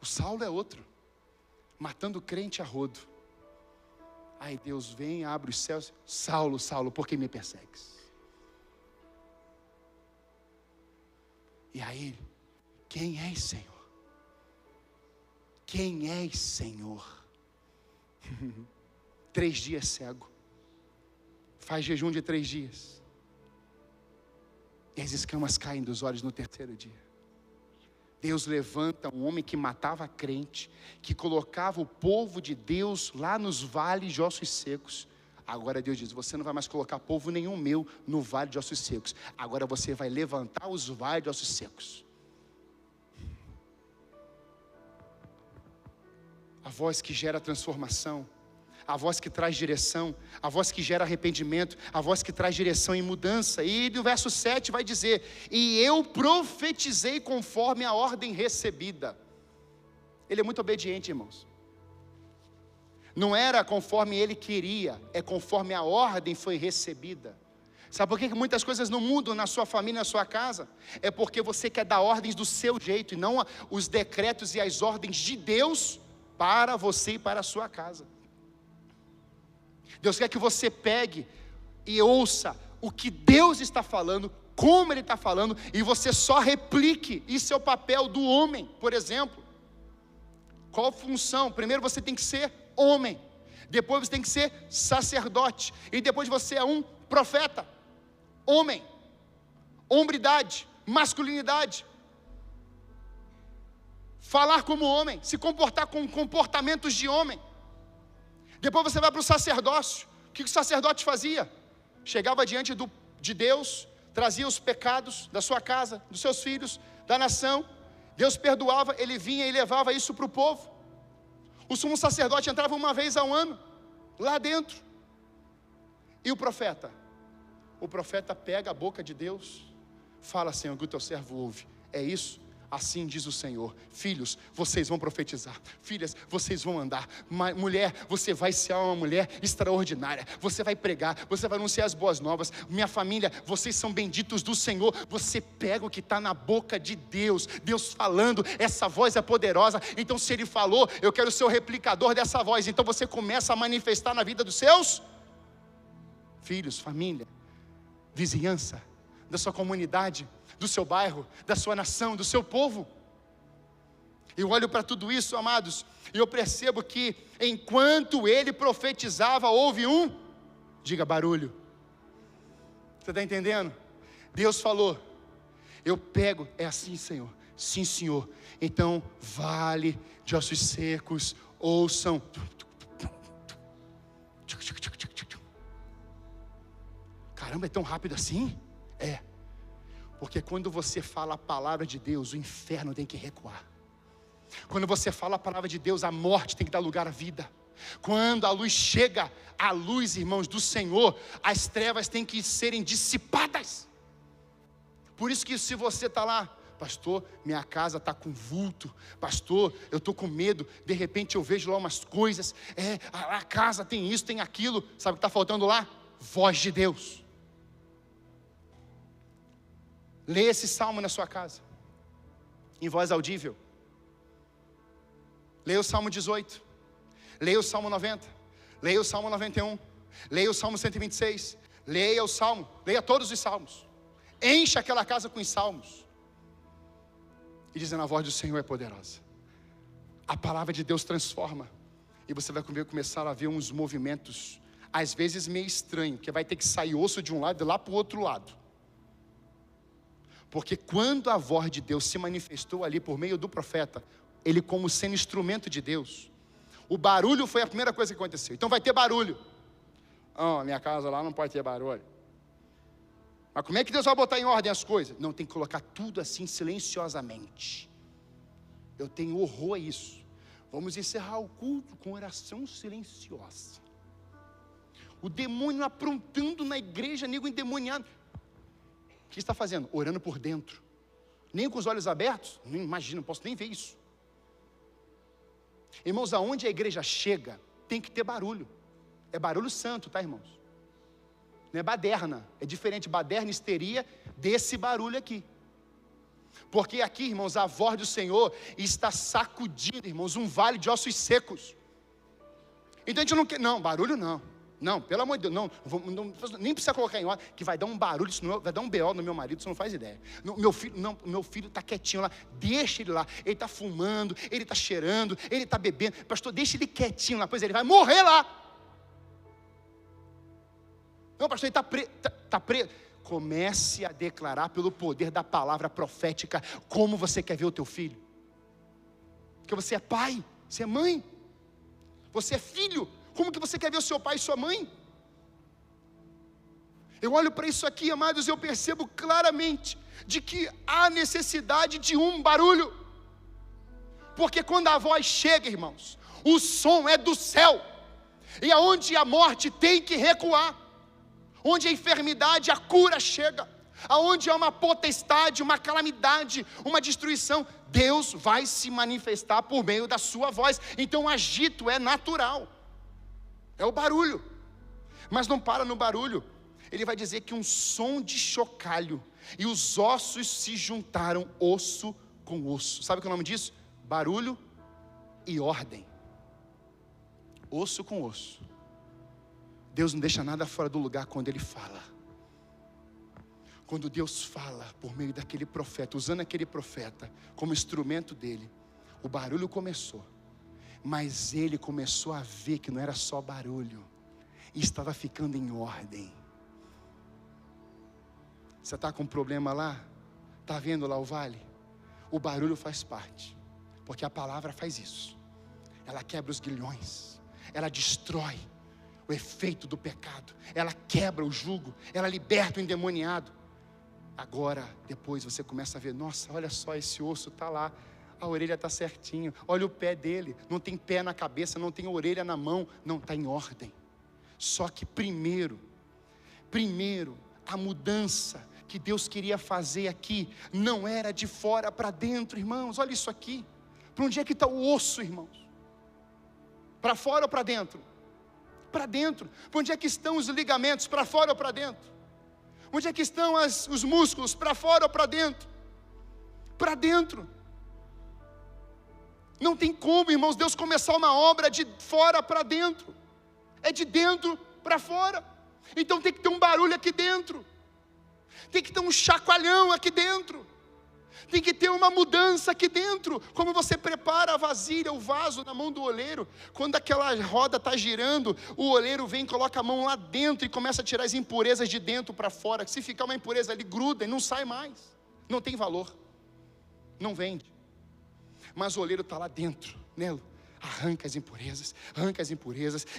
O Saulo é outro, matando crente a rodo. Aí Deus vem, abre os céus: Saulo, Saulo, por que me persegues? E aí, quem és, Senhor? Quem és, Senhor? 3 dias cego, faz jejum de 3 dias, E as escamas caem dos olhos no terceiro dia. Deus levanta um homem que matava crente, que colocava o povo de Deus lá nos vales de ossos secos. Agora Deus diz: você não vai mais colocar povo nenhum meu no vale de ossos secos. Agora você vai levantar os vales de ossos secos. A voz que gera transformação, a voz que traz direção, a voz que gera arrependimento, a voz que traz direção e mudança. E no verso 7 vai dizer: e eu profetizei conforme a ordem recebida. Ele é muito obediente, irmãos. Não era conforme ele queria, é conforme a ordem foi recebida. Sabe por que muitas coisas não mudam na sua família, na sua casa? É porque você quer dar ordens do seu jeito, e não os decretos e as ordens de Deus para você e para a sua casa. Deus quer que você pegue e ouça o que Deus está falando, como Ele está falando, e você só replique. Isso é o papel do homem, por exemplo. Qual função? Primeiro você tem que ser homem, depois você tem que ser sacerdote, e depois você é um profeta. Homem, hombridade, masculinidade, falar como homem, se comportar com comportamentos de homem. Depois você vai para o sacerdócio. O que o sacerdote fazia? Chegava diante de Deus, trazia os pecados da sua casa, dos seus filhos, da nação. Deus perdoava, ele vinha e levava isso para o povo. O sumo sacerdote entrava uma vez ao ano, lá dentro. E o profeta? O profeta pega a boca de Deus, fala: Senhor, que o teu servo ouve. É isso? Assim diz o Senhor: filhos, vocês vão profetizar. Filhas, vocês vão andar. Mulher, você vai ser uma mulher extraordinária. Você vai pregar, você vai anunciar as boas novas. Minha família, vocês são benditos do Senhor. Você pega o que está na boca de Deus. Deus falando, essa voz é poderosa. Então se Ele falou, eu quero ser o replicador dessa voz. Então você começa a manifestar na vida dos seus filhos, família, vizinhança, da sua comunidade, do seu bairro, da sua nação, do seu povo. Eu olho para tudo isso, amados, e eu percebo que enquanto ele profetizava, houve diga barulho. Você está entendendo? Deus falou: eu pego, é assim, Senhor. Sim, Senhor. Então, vale de ossos secos, ouçam. Caramba, é tão rápido assim? É. Porque quando você fala a palavra de Deus, o inferno tem que recuar. Quando você fala a palavra de Deus, a morte tem que dar lugar à vida. Quando a luz chega, a luz, irmãos, do Senhor, as trevas têm que serem dissipadas. Por isso que se você está lá: pastor, minha casa está com vulto, pastor, eu estou com medo, de repente eu vejo lá umas coisas, a casa tem isso, tem aquilo, sabe o que está faltando lá? Voz de Deus. Leia esse salmo na sua casa, em voz audível. Leia o Salmo 18, leia o Salmo 90, leia o Salmo 91, leia o Salmo 126, leia o Salmo, leia todos os Salmos. Encha aquela casa com os Salmos. E dizendo: a voz do Senhor é poderosa. A palavra de Deus transforma. E você vai começar a ver uns movimentos, às vezes meio estranho, que vai ter que sair osso de um lado e lá para o outro lado. Porque quando a voz de Deus se manifestou ali por meio do profeta, ele como sendo instrumento de Deus, o barulho foi a primeira coisa que aconteceu. Então vai ter barulho. Minha casa lá não pode ter barulho. Mas como é que Deus vai botar em ordem as coisas? Não, tem que colocar tudo assim silenciosamente. Eu tenho horror a isso. Vamos encerrar o culto com oração silenciosa. O demônio aprontando na igreja, nego endemoniado. O que está fazendo? Orando por dentro. Nem com os olhos abertos? Não imagino, não posso nem ver isso. Irmãos, aonde a igreja chega, tem que ter barulho. É barulho santo, tá, irmãos? Não é baderna, é diferente. Baderna, histeria, desse barulho aqui. Porque aqui, irmãos, a voz do Senhor está sacudindo, irmãos, um vale de ossos secos. Então a gente não quer, não, barulho não. Não, pelo amor de Deus, nem precisa colocar em ordem, que vai dar um barulho, vai dar um BO no meu marido, você não faz ideia. Meu filho está quietinho lá, deixa ele lá, ele está fumando, ele está cheirando, ele está bebendo, pastor, deixa ele quietinho lá, pois ele vai morrer lá. Não, pastor, ele está preso. Comece a declarar pelo poder da palavra profética como você quer ver o teu filho. Porque você é pai, você é mãe, você é filho. Como que você quer ver o seu pai e sua mãe? Eu olho para isso aqui, amados, e eu percebo claramente de que há necessidade de um barulho. Porque quando a voz chega, irmãos, o som é do céu. E aonde a morte tem que recuar, onde a enfermidade, a cura chega, aonde há uma potestade, uma calamidade, uma destruição, Deus vai se manifestar por meio da sua voz. Então o agito é natural, é o barulho. Mas não para no barulho. Ele vai dizer que um som de chocalho, e os ossos se juntaram, osso com osso. Sabe o que é o nome disso? Barulho e ordem. Osso com osso. Deus não deixa nada fora do lugar quando Ele fala. Quando Deus fala por meio daquele profeta, usando aquele profeta como instrumento dele, o barulho começou. Mas ele começou a ver que não era só barulho, e estava ficando em ordem. Você está com um problema lá? Está vendo lá o vale? O barulho faz parte, porque a palavra faz isso. Ela quebra os grilhões, ela destrói o efeito do pecado, ela quebra o jugo, ela liberta o endemoniado. Agora, depois você começa a ver, nossa, olha só, esse osso está lá, a orelha está certinho, olha o pé dele, não tem pé na cabeça, não tem orelha na mão, não, está em ordem. Só que primeiro, a mudança que Deus queria fazer aqui, não era de fora para dentro, irmãos. Olha isso aqui, para onde é que está o osso, irmãos? Para fora ou para dentro? Para dentro. Para onde é que estão os ligamentos? Para fora ou para dentro? Onde é que estão os músculos? Para fora ou para dentro? Para dentro. Não tem como, irmãos, Deus começar uma obra de fora para dentro. É de dentro para fora. Então tem que ter um barulho aqui dentro. Tem que ter um chacoalhão aqui dentro. Tem que ter uma mudança aqui dentro. Como você prepara a vasilha, o vaso na mão do oleiro. Quando aquela roda está girando, o oleiro vem, coloca a mão lá dentro e começa a tirar as impurezas de dentro para fora. Se ficar uma impureza ali, gruda e não sai mais. Não tem valor. Não vende. Mas o oleiro está lá dentro, né? Arranca as impurezas,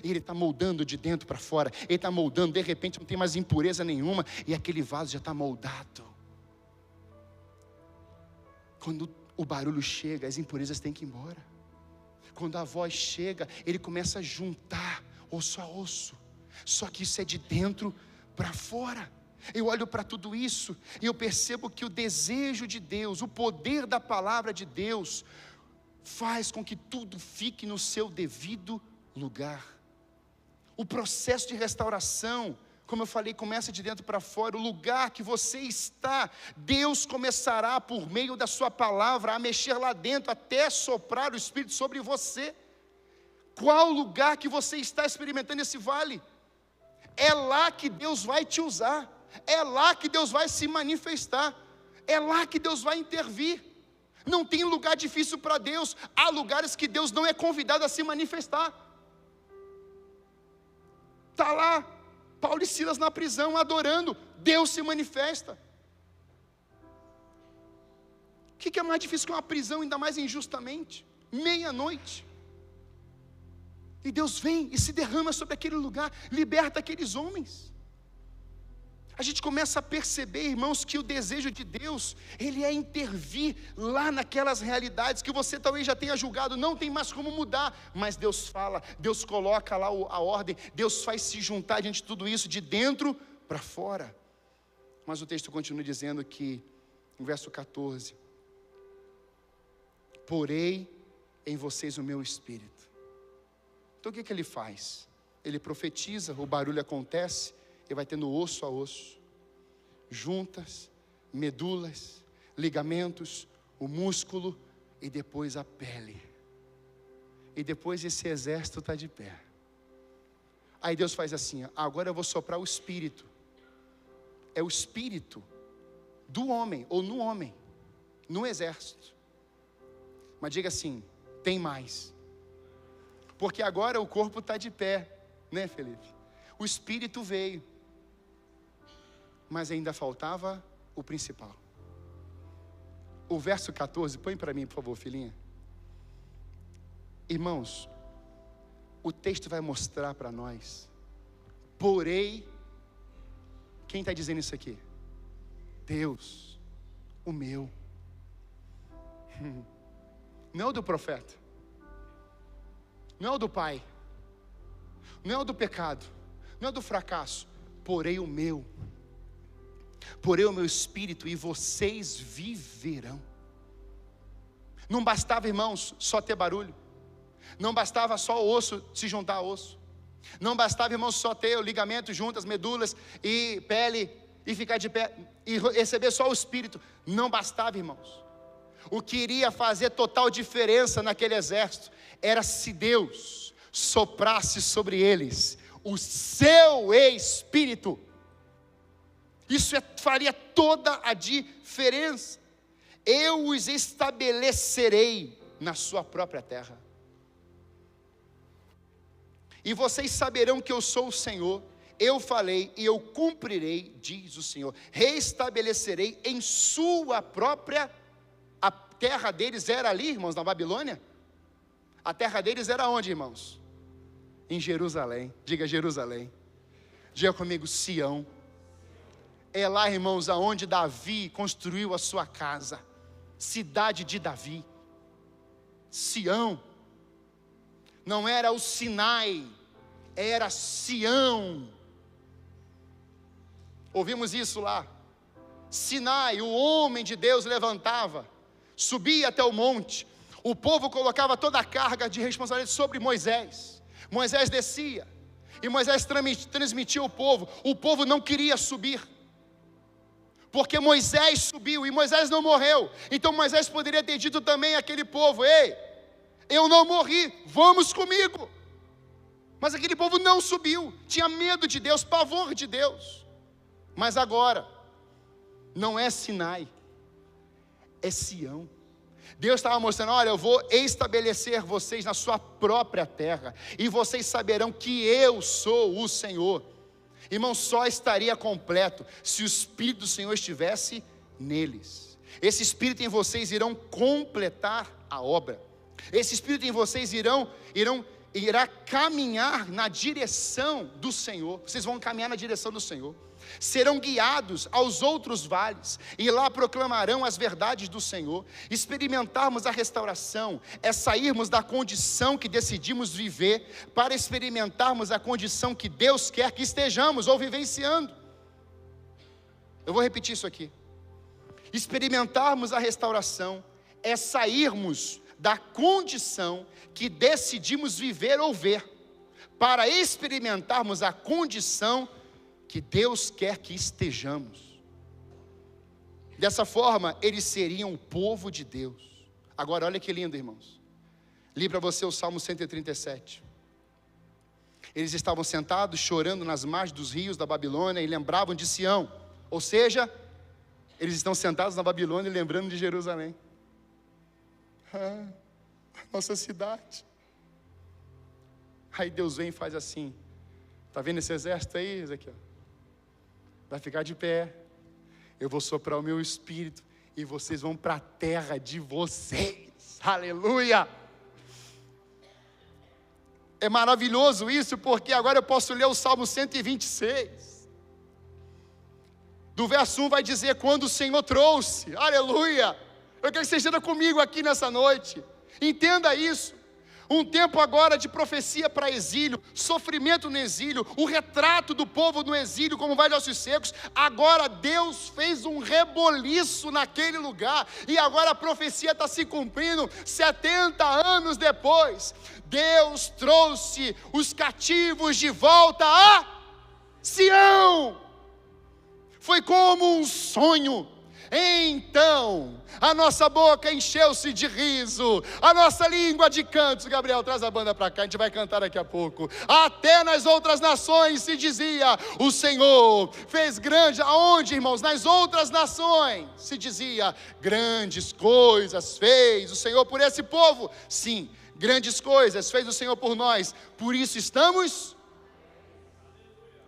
e ele está moldando de dentro para fora. Ele está moldando, de repente não tem mais impureza nenhuma, e aquele vaso já está moldado. Quando o barulho chega, as impurezas têm que ir embora. Quando a voz chega, ele começa a juntar osso a osso. Só que isso é de dentro para fora. Eu olho para tudo isso e eu percebo que o desejo de Deus, o poder da palavra de Deus, faz com que tudo fique no seu devido lugar. O processo de restauração, como eu falei, começa de dentro para fora. O lugar que você está, Deus começará por meio da sua palavra a mexer lá dentro, até soprar o Espírito sobre você. Qual lugar que você está experimentando esse vale? É lá que Deus vai te usar, é lá que Deus vai se manifestar, é lá que Deus vai intervir. Não tem lugar difícil para Deus. Há lugares que Deus não é convidado a se manifestar. Está lá Paulo e Silas na prisão adorando, Deus se manifesta. O que é mais difícil que uma prisão, ainda mais injustamente? Meia-noite. E Deus vem e se derrama sobre aquele lugar, liberta aqueles homens. A gente começa a perceber, irmãos, que o desejo de Deus, ele é intervir lá naquelas realidades que você talvez já tenha julgado, não tem mais como mudar, mas Deus fala, Deus coloca lá a ordem, Deus faz se juntar diante de tudo isso, de dentro para fora. Mas o texto continua dizendo que, no verso 14, porei em vocês o meu espírito. Então o que ele faz? Ele profetiza, o barulho acontece, ele vai tendo osso a osso, juntas, medulas, ligamentos, o músculo e depois a pele. E depois esse exército está de pé. Aí Deus faz assim, agora eu vou soprar o espírito. É o espírito do homem, ou no homem, no exército. Mas diga assim, tem mais. Porque agora o corpo está de pé, né, Felipe? O espírito veio. mas ainda faltava o principal. O verso 14, põe para mim, por favor, filhinha. Irmãos, o texto vai mostrar para nós, porém, quem está dizendo isso aqui? Deus, o meu. Não é o do profeta, não é o do pai, não é o do pecado, não é o do fracasso, porém o meu. Porém o meu espírito, e vocês viverão. Não bastava, irmãos, só ter barulho. Não bastava só o osso se juntar a osso. Não bastava, irmãos, só ter o ligamento junto, as medulas e pele, e ficar de pé, e receber só o espírito. Não bastava, irmãos. O que iria fazer total diferença naquele exército era se Deus soprasse sobre eles o seu espírito. Isso faria toda a diferença. Eu os estabelecerei na sua própria terra. E vocês saberão que eu sou o Senhor. Eu falei e eu cumprirei, diz o Senhor. Reestabelecerei em sua própria. A terra deles era ali, irmãos, na Babilônia. A terra deles era onde, irmãos? Em Jerusalém. Diga Jerusalém. Diga comigo, Sião. É lá, irmãos, aonde Davi construiu a sua casa. Cidade de Davi. Sião. Não era o Sinai, era Sião. Ouvimos isso lá. Sinai, o homem de Deus levantava, subia até o monte. O povo colocava toda a carga de responsabilidade sobre Moisés. Moisés descia, e Moisés transmitia ao povo. O povo não queria subir, porque Moisés subiu e Moisés não morreu. Então Moisés poderia ter dito também àquele povo: ei, eu não morri, vamos comigo. Mas aquele povo não subiu, tinha medo de Deus, pavor de Deus. Mas agora, não é Sinai, é Sião. Deus estava mostrando: olha, eu vou estabelecer vocês na sua própria terra, e vocês saberão que eu sou o Senhor. Irmão, só estaria completo se o Espírito do Senhor estivesse neles. Esse Espírito em vocês irão completar a obra. Esse Espírito em vocês irá caminhar na direção do Senhor. Vocês vão caminhar na direção do Senhor. Serão guiados aos outros vales, e lá proclamarão as verdades do Senhor. Experimentarmos a restauração é sairmos da condição que decidimos viver, para experimentarmos a condição que Deus quer que estejamos ou vivenciando. Eu vou repetir isso aqui. Experimentarmos a restauração é sairmos da condição que decidimos viver ou ver, para experimentarmos a condição que Deus quer que estejamos. Dessa forma, eles seriam o povo de Deus. Agora, olha que lindo, irmãos. Li para você o Salmo 137. Eles estavam sentados, chorando nas margens dos rios da Babilônia, e lembravam de Sião. Ou seja, eles estão sentados na Babilônia e lembrando de Jerusalém. Nossa cidade. Aí Deus vem e faz assim. Está vendo esse exército aí, Ezequiel? Vai ficar de pé. Eu vou soprar o meu espírito, e vocês vão para a terra de vocês. Aleluia! É maravilhoso isso, porque agora eu posso ler o Salmo 126. Do verso 1 vai dizer: quando o Senhor trouxe. Aleluia! Eu quero que você esteja comigo aqui nessa noite. Entenda isso. Um tempo agora de profecia para exílio, sofrimento no exílio, o retrato do povo no exílio como vale de ossos secos. Agora Deus fez um reboliço naquele lugar, e agora a profecia está se cumprindo 70 anos depois. Deus trouxe os cativos de volta a Sião. Foi como um sonho. Então a nossa boca encheu-se de riso, a nossa língua de cantos. Gabriel, traz a banda para cá, a gente vai cantar daqui a pouco. Até nas outras nações se dizia: o Senhor fez grande. Aonde, irmãos? Nas outras nações se dizia: grandes coisas fez o Senhor por esse povo. Sim, grandes coisas fez o Senhor por nós, por isso estamos.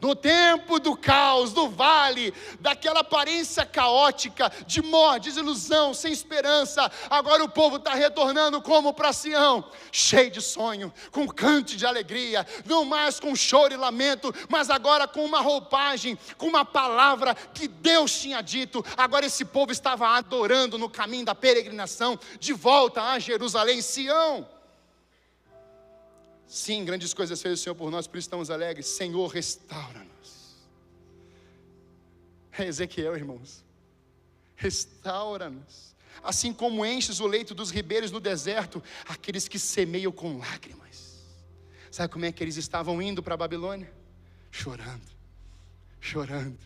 No tempo do caos, do vale, daquela aparência caótica, de morte, desilusão, sem esperança, agora o povo está retornando como para Sião, cheio de sonho, com canto de alegria, não mais com choro e lamento, mas agora com uma roupagem, com uma palavra que Deus tinha dito. Agora esse povo estava adorando no caminho da peregrinação, de volta a Jerusalém, Sião. Sim, grandes coisas fez o Senhor por nós, por isso estamos alegres. Senhor, restaura-nos. É Ezequiel, irmãos. Restaura-nos. Assim como enches o leito dos ribeiros no deserto, aqueles que semeiam com lágrimas. Sabe como é que eles estavam indo para a Babilônia? Chorando, chorando,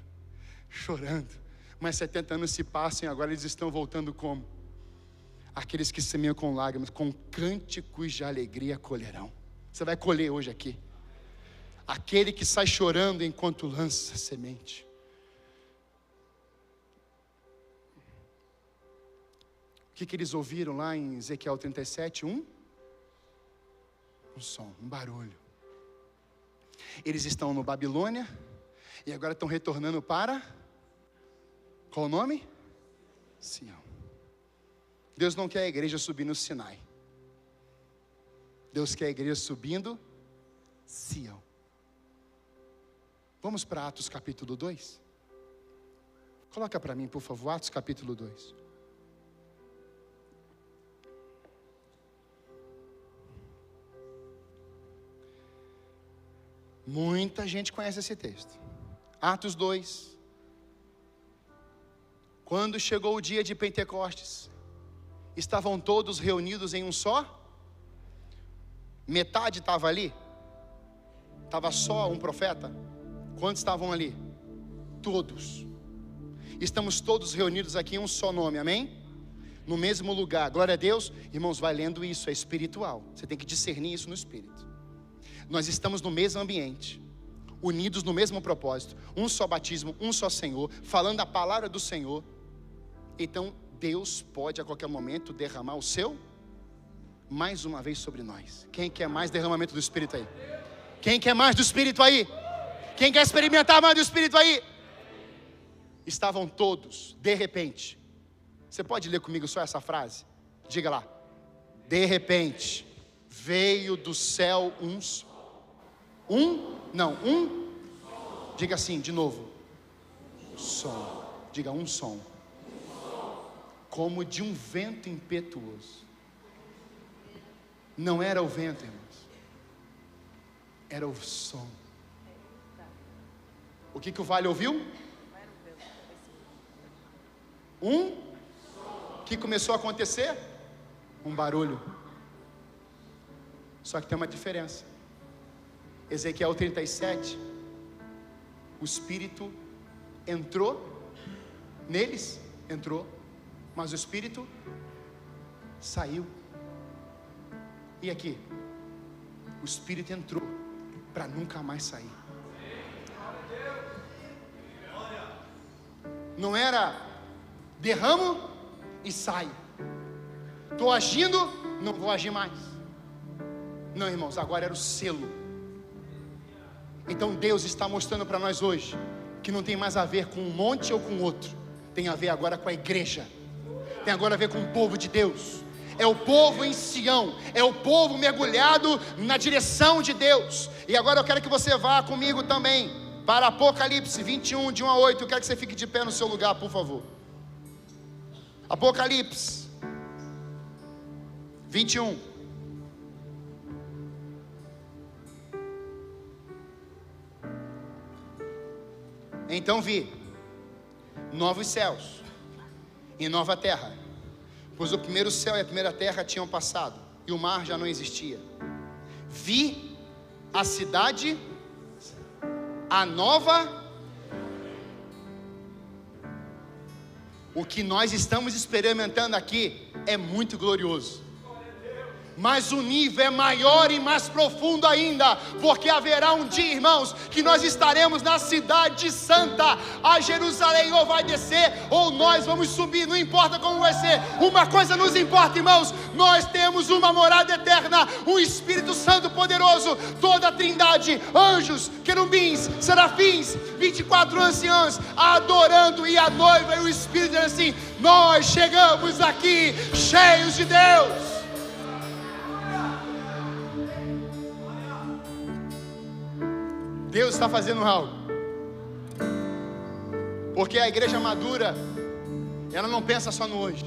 chorando. Mas 70 anos se passam e agora eles estão voltando como? Aqueles que semeiam com lágrimas, com cânticos de alegria colherão. Você vai colher hoje aqui. Aquele que sai chorando enquanto lança semente. O que eles ouviram lá em Ezequiel 37? Um som, um barulho. Eles estão no Babilônia e agora estão retornando para... Qual o nome? Sião. Deus não quer a igreja subir no Sinai. Deus quer a igreja subindo Sião. Vamos para Atos capítulo 2? Coloca para mim, por favor, Atos capítulo 2. Muita gente conhece esse texto. Atos 2. Quando chegou o dia de Pentecostes, estavam todos reunidos em um só? Metade estava ali? Estava só um profeta? Quantos estavam ali? Todos. Estamos todos reunidos aqui em um só nome, amém? No mesmo lugar, glória a Deus. Irmãos, vai lendo isso, é espiritual. Você tem que discernir isso no espírito. Nós estamos no mesmo ambiente, unidos no mesmo propósito, um só batismo, um só Senhor, falando a palavra do Senhor. Então Deus pode a qualquer momento derramar o seu mais uma vez sobre nós. Quem quer mais derramamento do Espírito aí? Quem quer mais do Espírito aí? Quem quer experimentar mais do Espírito aí? Estavam todos, de repente. Você pode ler comigo só essa frase? Diga lá. De repente, veio do céu um. Diga assim, de novo. Som. Diga um som. Como de um vento impetuoso. Não era o vento, irmãos. Era o som. O que o vale ouviu? O que começou a acontecer? Um barulho. Só que tem uma diferença. Ezequiel 37, o Espírito entrou neles, mas o Espírito saiu. E aqui, o Espírito entrou para nunca mais sair. Não era derramo e sai. Estou agindo, não vou agir mais. Não, irmãos, agora era o selo. Então Deus está mostrando para nós hoje que não tem mais a ver com um monte ou com outro. Tem a ver agora com a igreja. Tem agora a ver com o povo de Deus. É o povo em Sião, é o povo mergulhado na direção de Deus. E agora eu quero que você vá comigo também para Apocalipse 21, de 1 a 8. Eu quero que você fique de pé no seu lugar, por favor. Apocalipse 21. Então vi novos céus e nova terra, pois o primeiro céu e a primeira terra tinham passado e o mar já não existia. Vi a cidade, a nova. O que nós estamos experimentando aqui é muito glorioso. Mas o nível é maior e mais profundo ainda, porque haverá um dia, irmãos, que nós estaremos na cidade santa. A Jerusalém ou vai descer, ou nós vamos subir, não importa como vai ser. Uma coisa nos importa, irmãos: nós temos uma morada eterna, um Espírito Santo poderoso, toda a trindade, anjos, querubins, serafins, 24 anciãos, adorando, e a noiva e o Espírito dizendo assim: nós chegamos aqui cheios de Deus. Deus está fazendo algo, porque a igreja madura, ela não pensa só no hoje.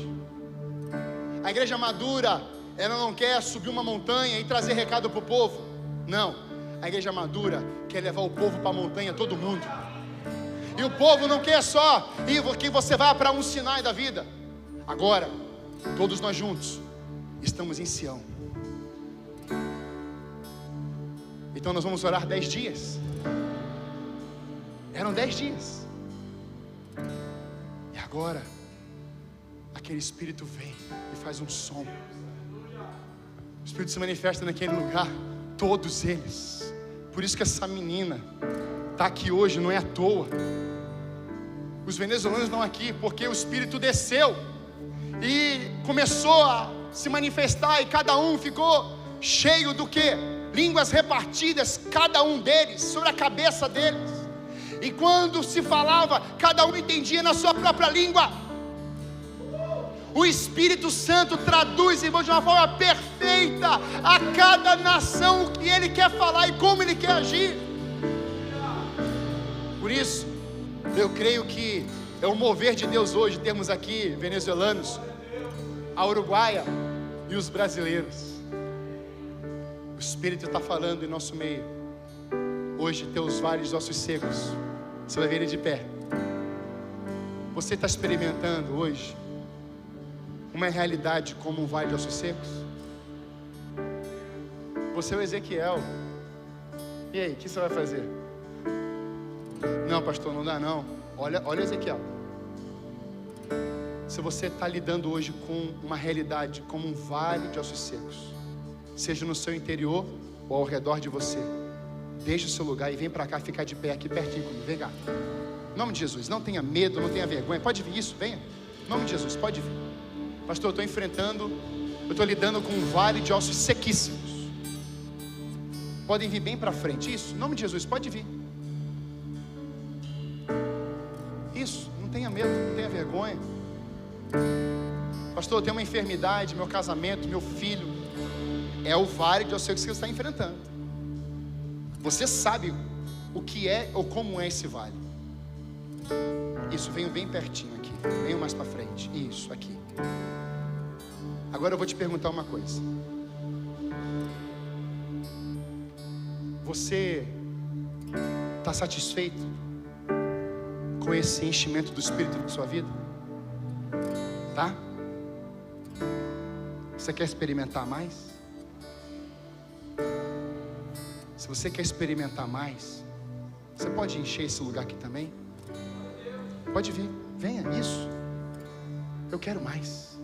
A igreja madura, ela não quer subir uma montanha e trazer recado para o povo. Não, a igreja madura quer levar o povo para a montanha, todo mundo. E o povo não quer só ir que você vá para um Sinai da vida. Agora, todos nós juntos estamos em Sião. Então nós vamos orar 10 dias. Eram 10 dias. E agora, aquele Espírito vem e faz um som. O Espírito se manifesta naquele lugar, todos eles. Por isso que essa menina está aqui hoje, não é à toa. Os venezuelanos estão aqui porque o Espírito desceu e começou a se manifestar, e cada um ficou cheio do quê? Línguas repartidas, cada um deles, sobre a cabeça deles. E quando se falava, cada um entendia na sua própria língua. O Espírito Santo traduz, irmão, de uma forma perfeita a cada nação o que Ele quer falar e como Ele quer agir. Por isso, eu creio que é o mover de Deus hoje. Temos aqui venezuelanos, a uruguaia e os brasileiros. O Espírito está falando em nosso meio. Hoje, teus vales de ossos secos, você vai ver ele de pé. Você está experimentando hoje uma realidade como um vale de ossos secos? Você é o Ezequiel. E aí, o que você vai fazer? Não, pastor, não dá não. Olha Ezequiel. Se você está lidando hoje com uma realidade como um vale de ossos secos, seja no seu interior ou ao redor de você, deixa o seu lugar e vem para cá ficar de pé aqui pertinho comigo. Vem cá. Em nome de Jesus, não tenha medo, não tenha vergonha. Pode vir, isso, venha. Em nome de Jesus, pode vir. Pastor, eu estou lidando com um vale de ossos sequíssimos. Podem vir bem para frente, isso. Em nome de Jesus, pode vir. Isso, não tenha medo, não tenha vergonha. Pastor, eu tenho uma enfermidade, meu casamento, meu filho. É o vale de ossos secos que você está enfrentando. Você sabe o que é ou como é esse vale. Isso, venham bem pertinho aqui. Venham mais para frente. Isso, aqui. Agora eu vou te perguntar uma coisa. Você está satisfeito com esse enchimento do Espírito na sua vida? Tá? Você quer experimentar mais? Se você quer experimentar mais, você pode encher esse lugar aqui também? Pode vir, venha, isso. Eu quero mais.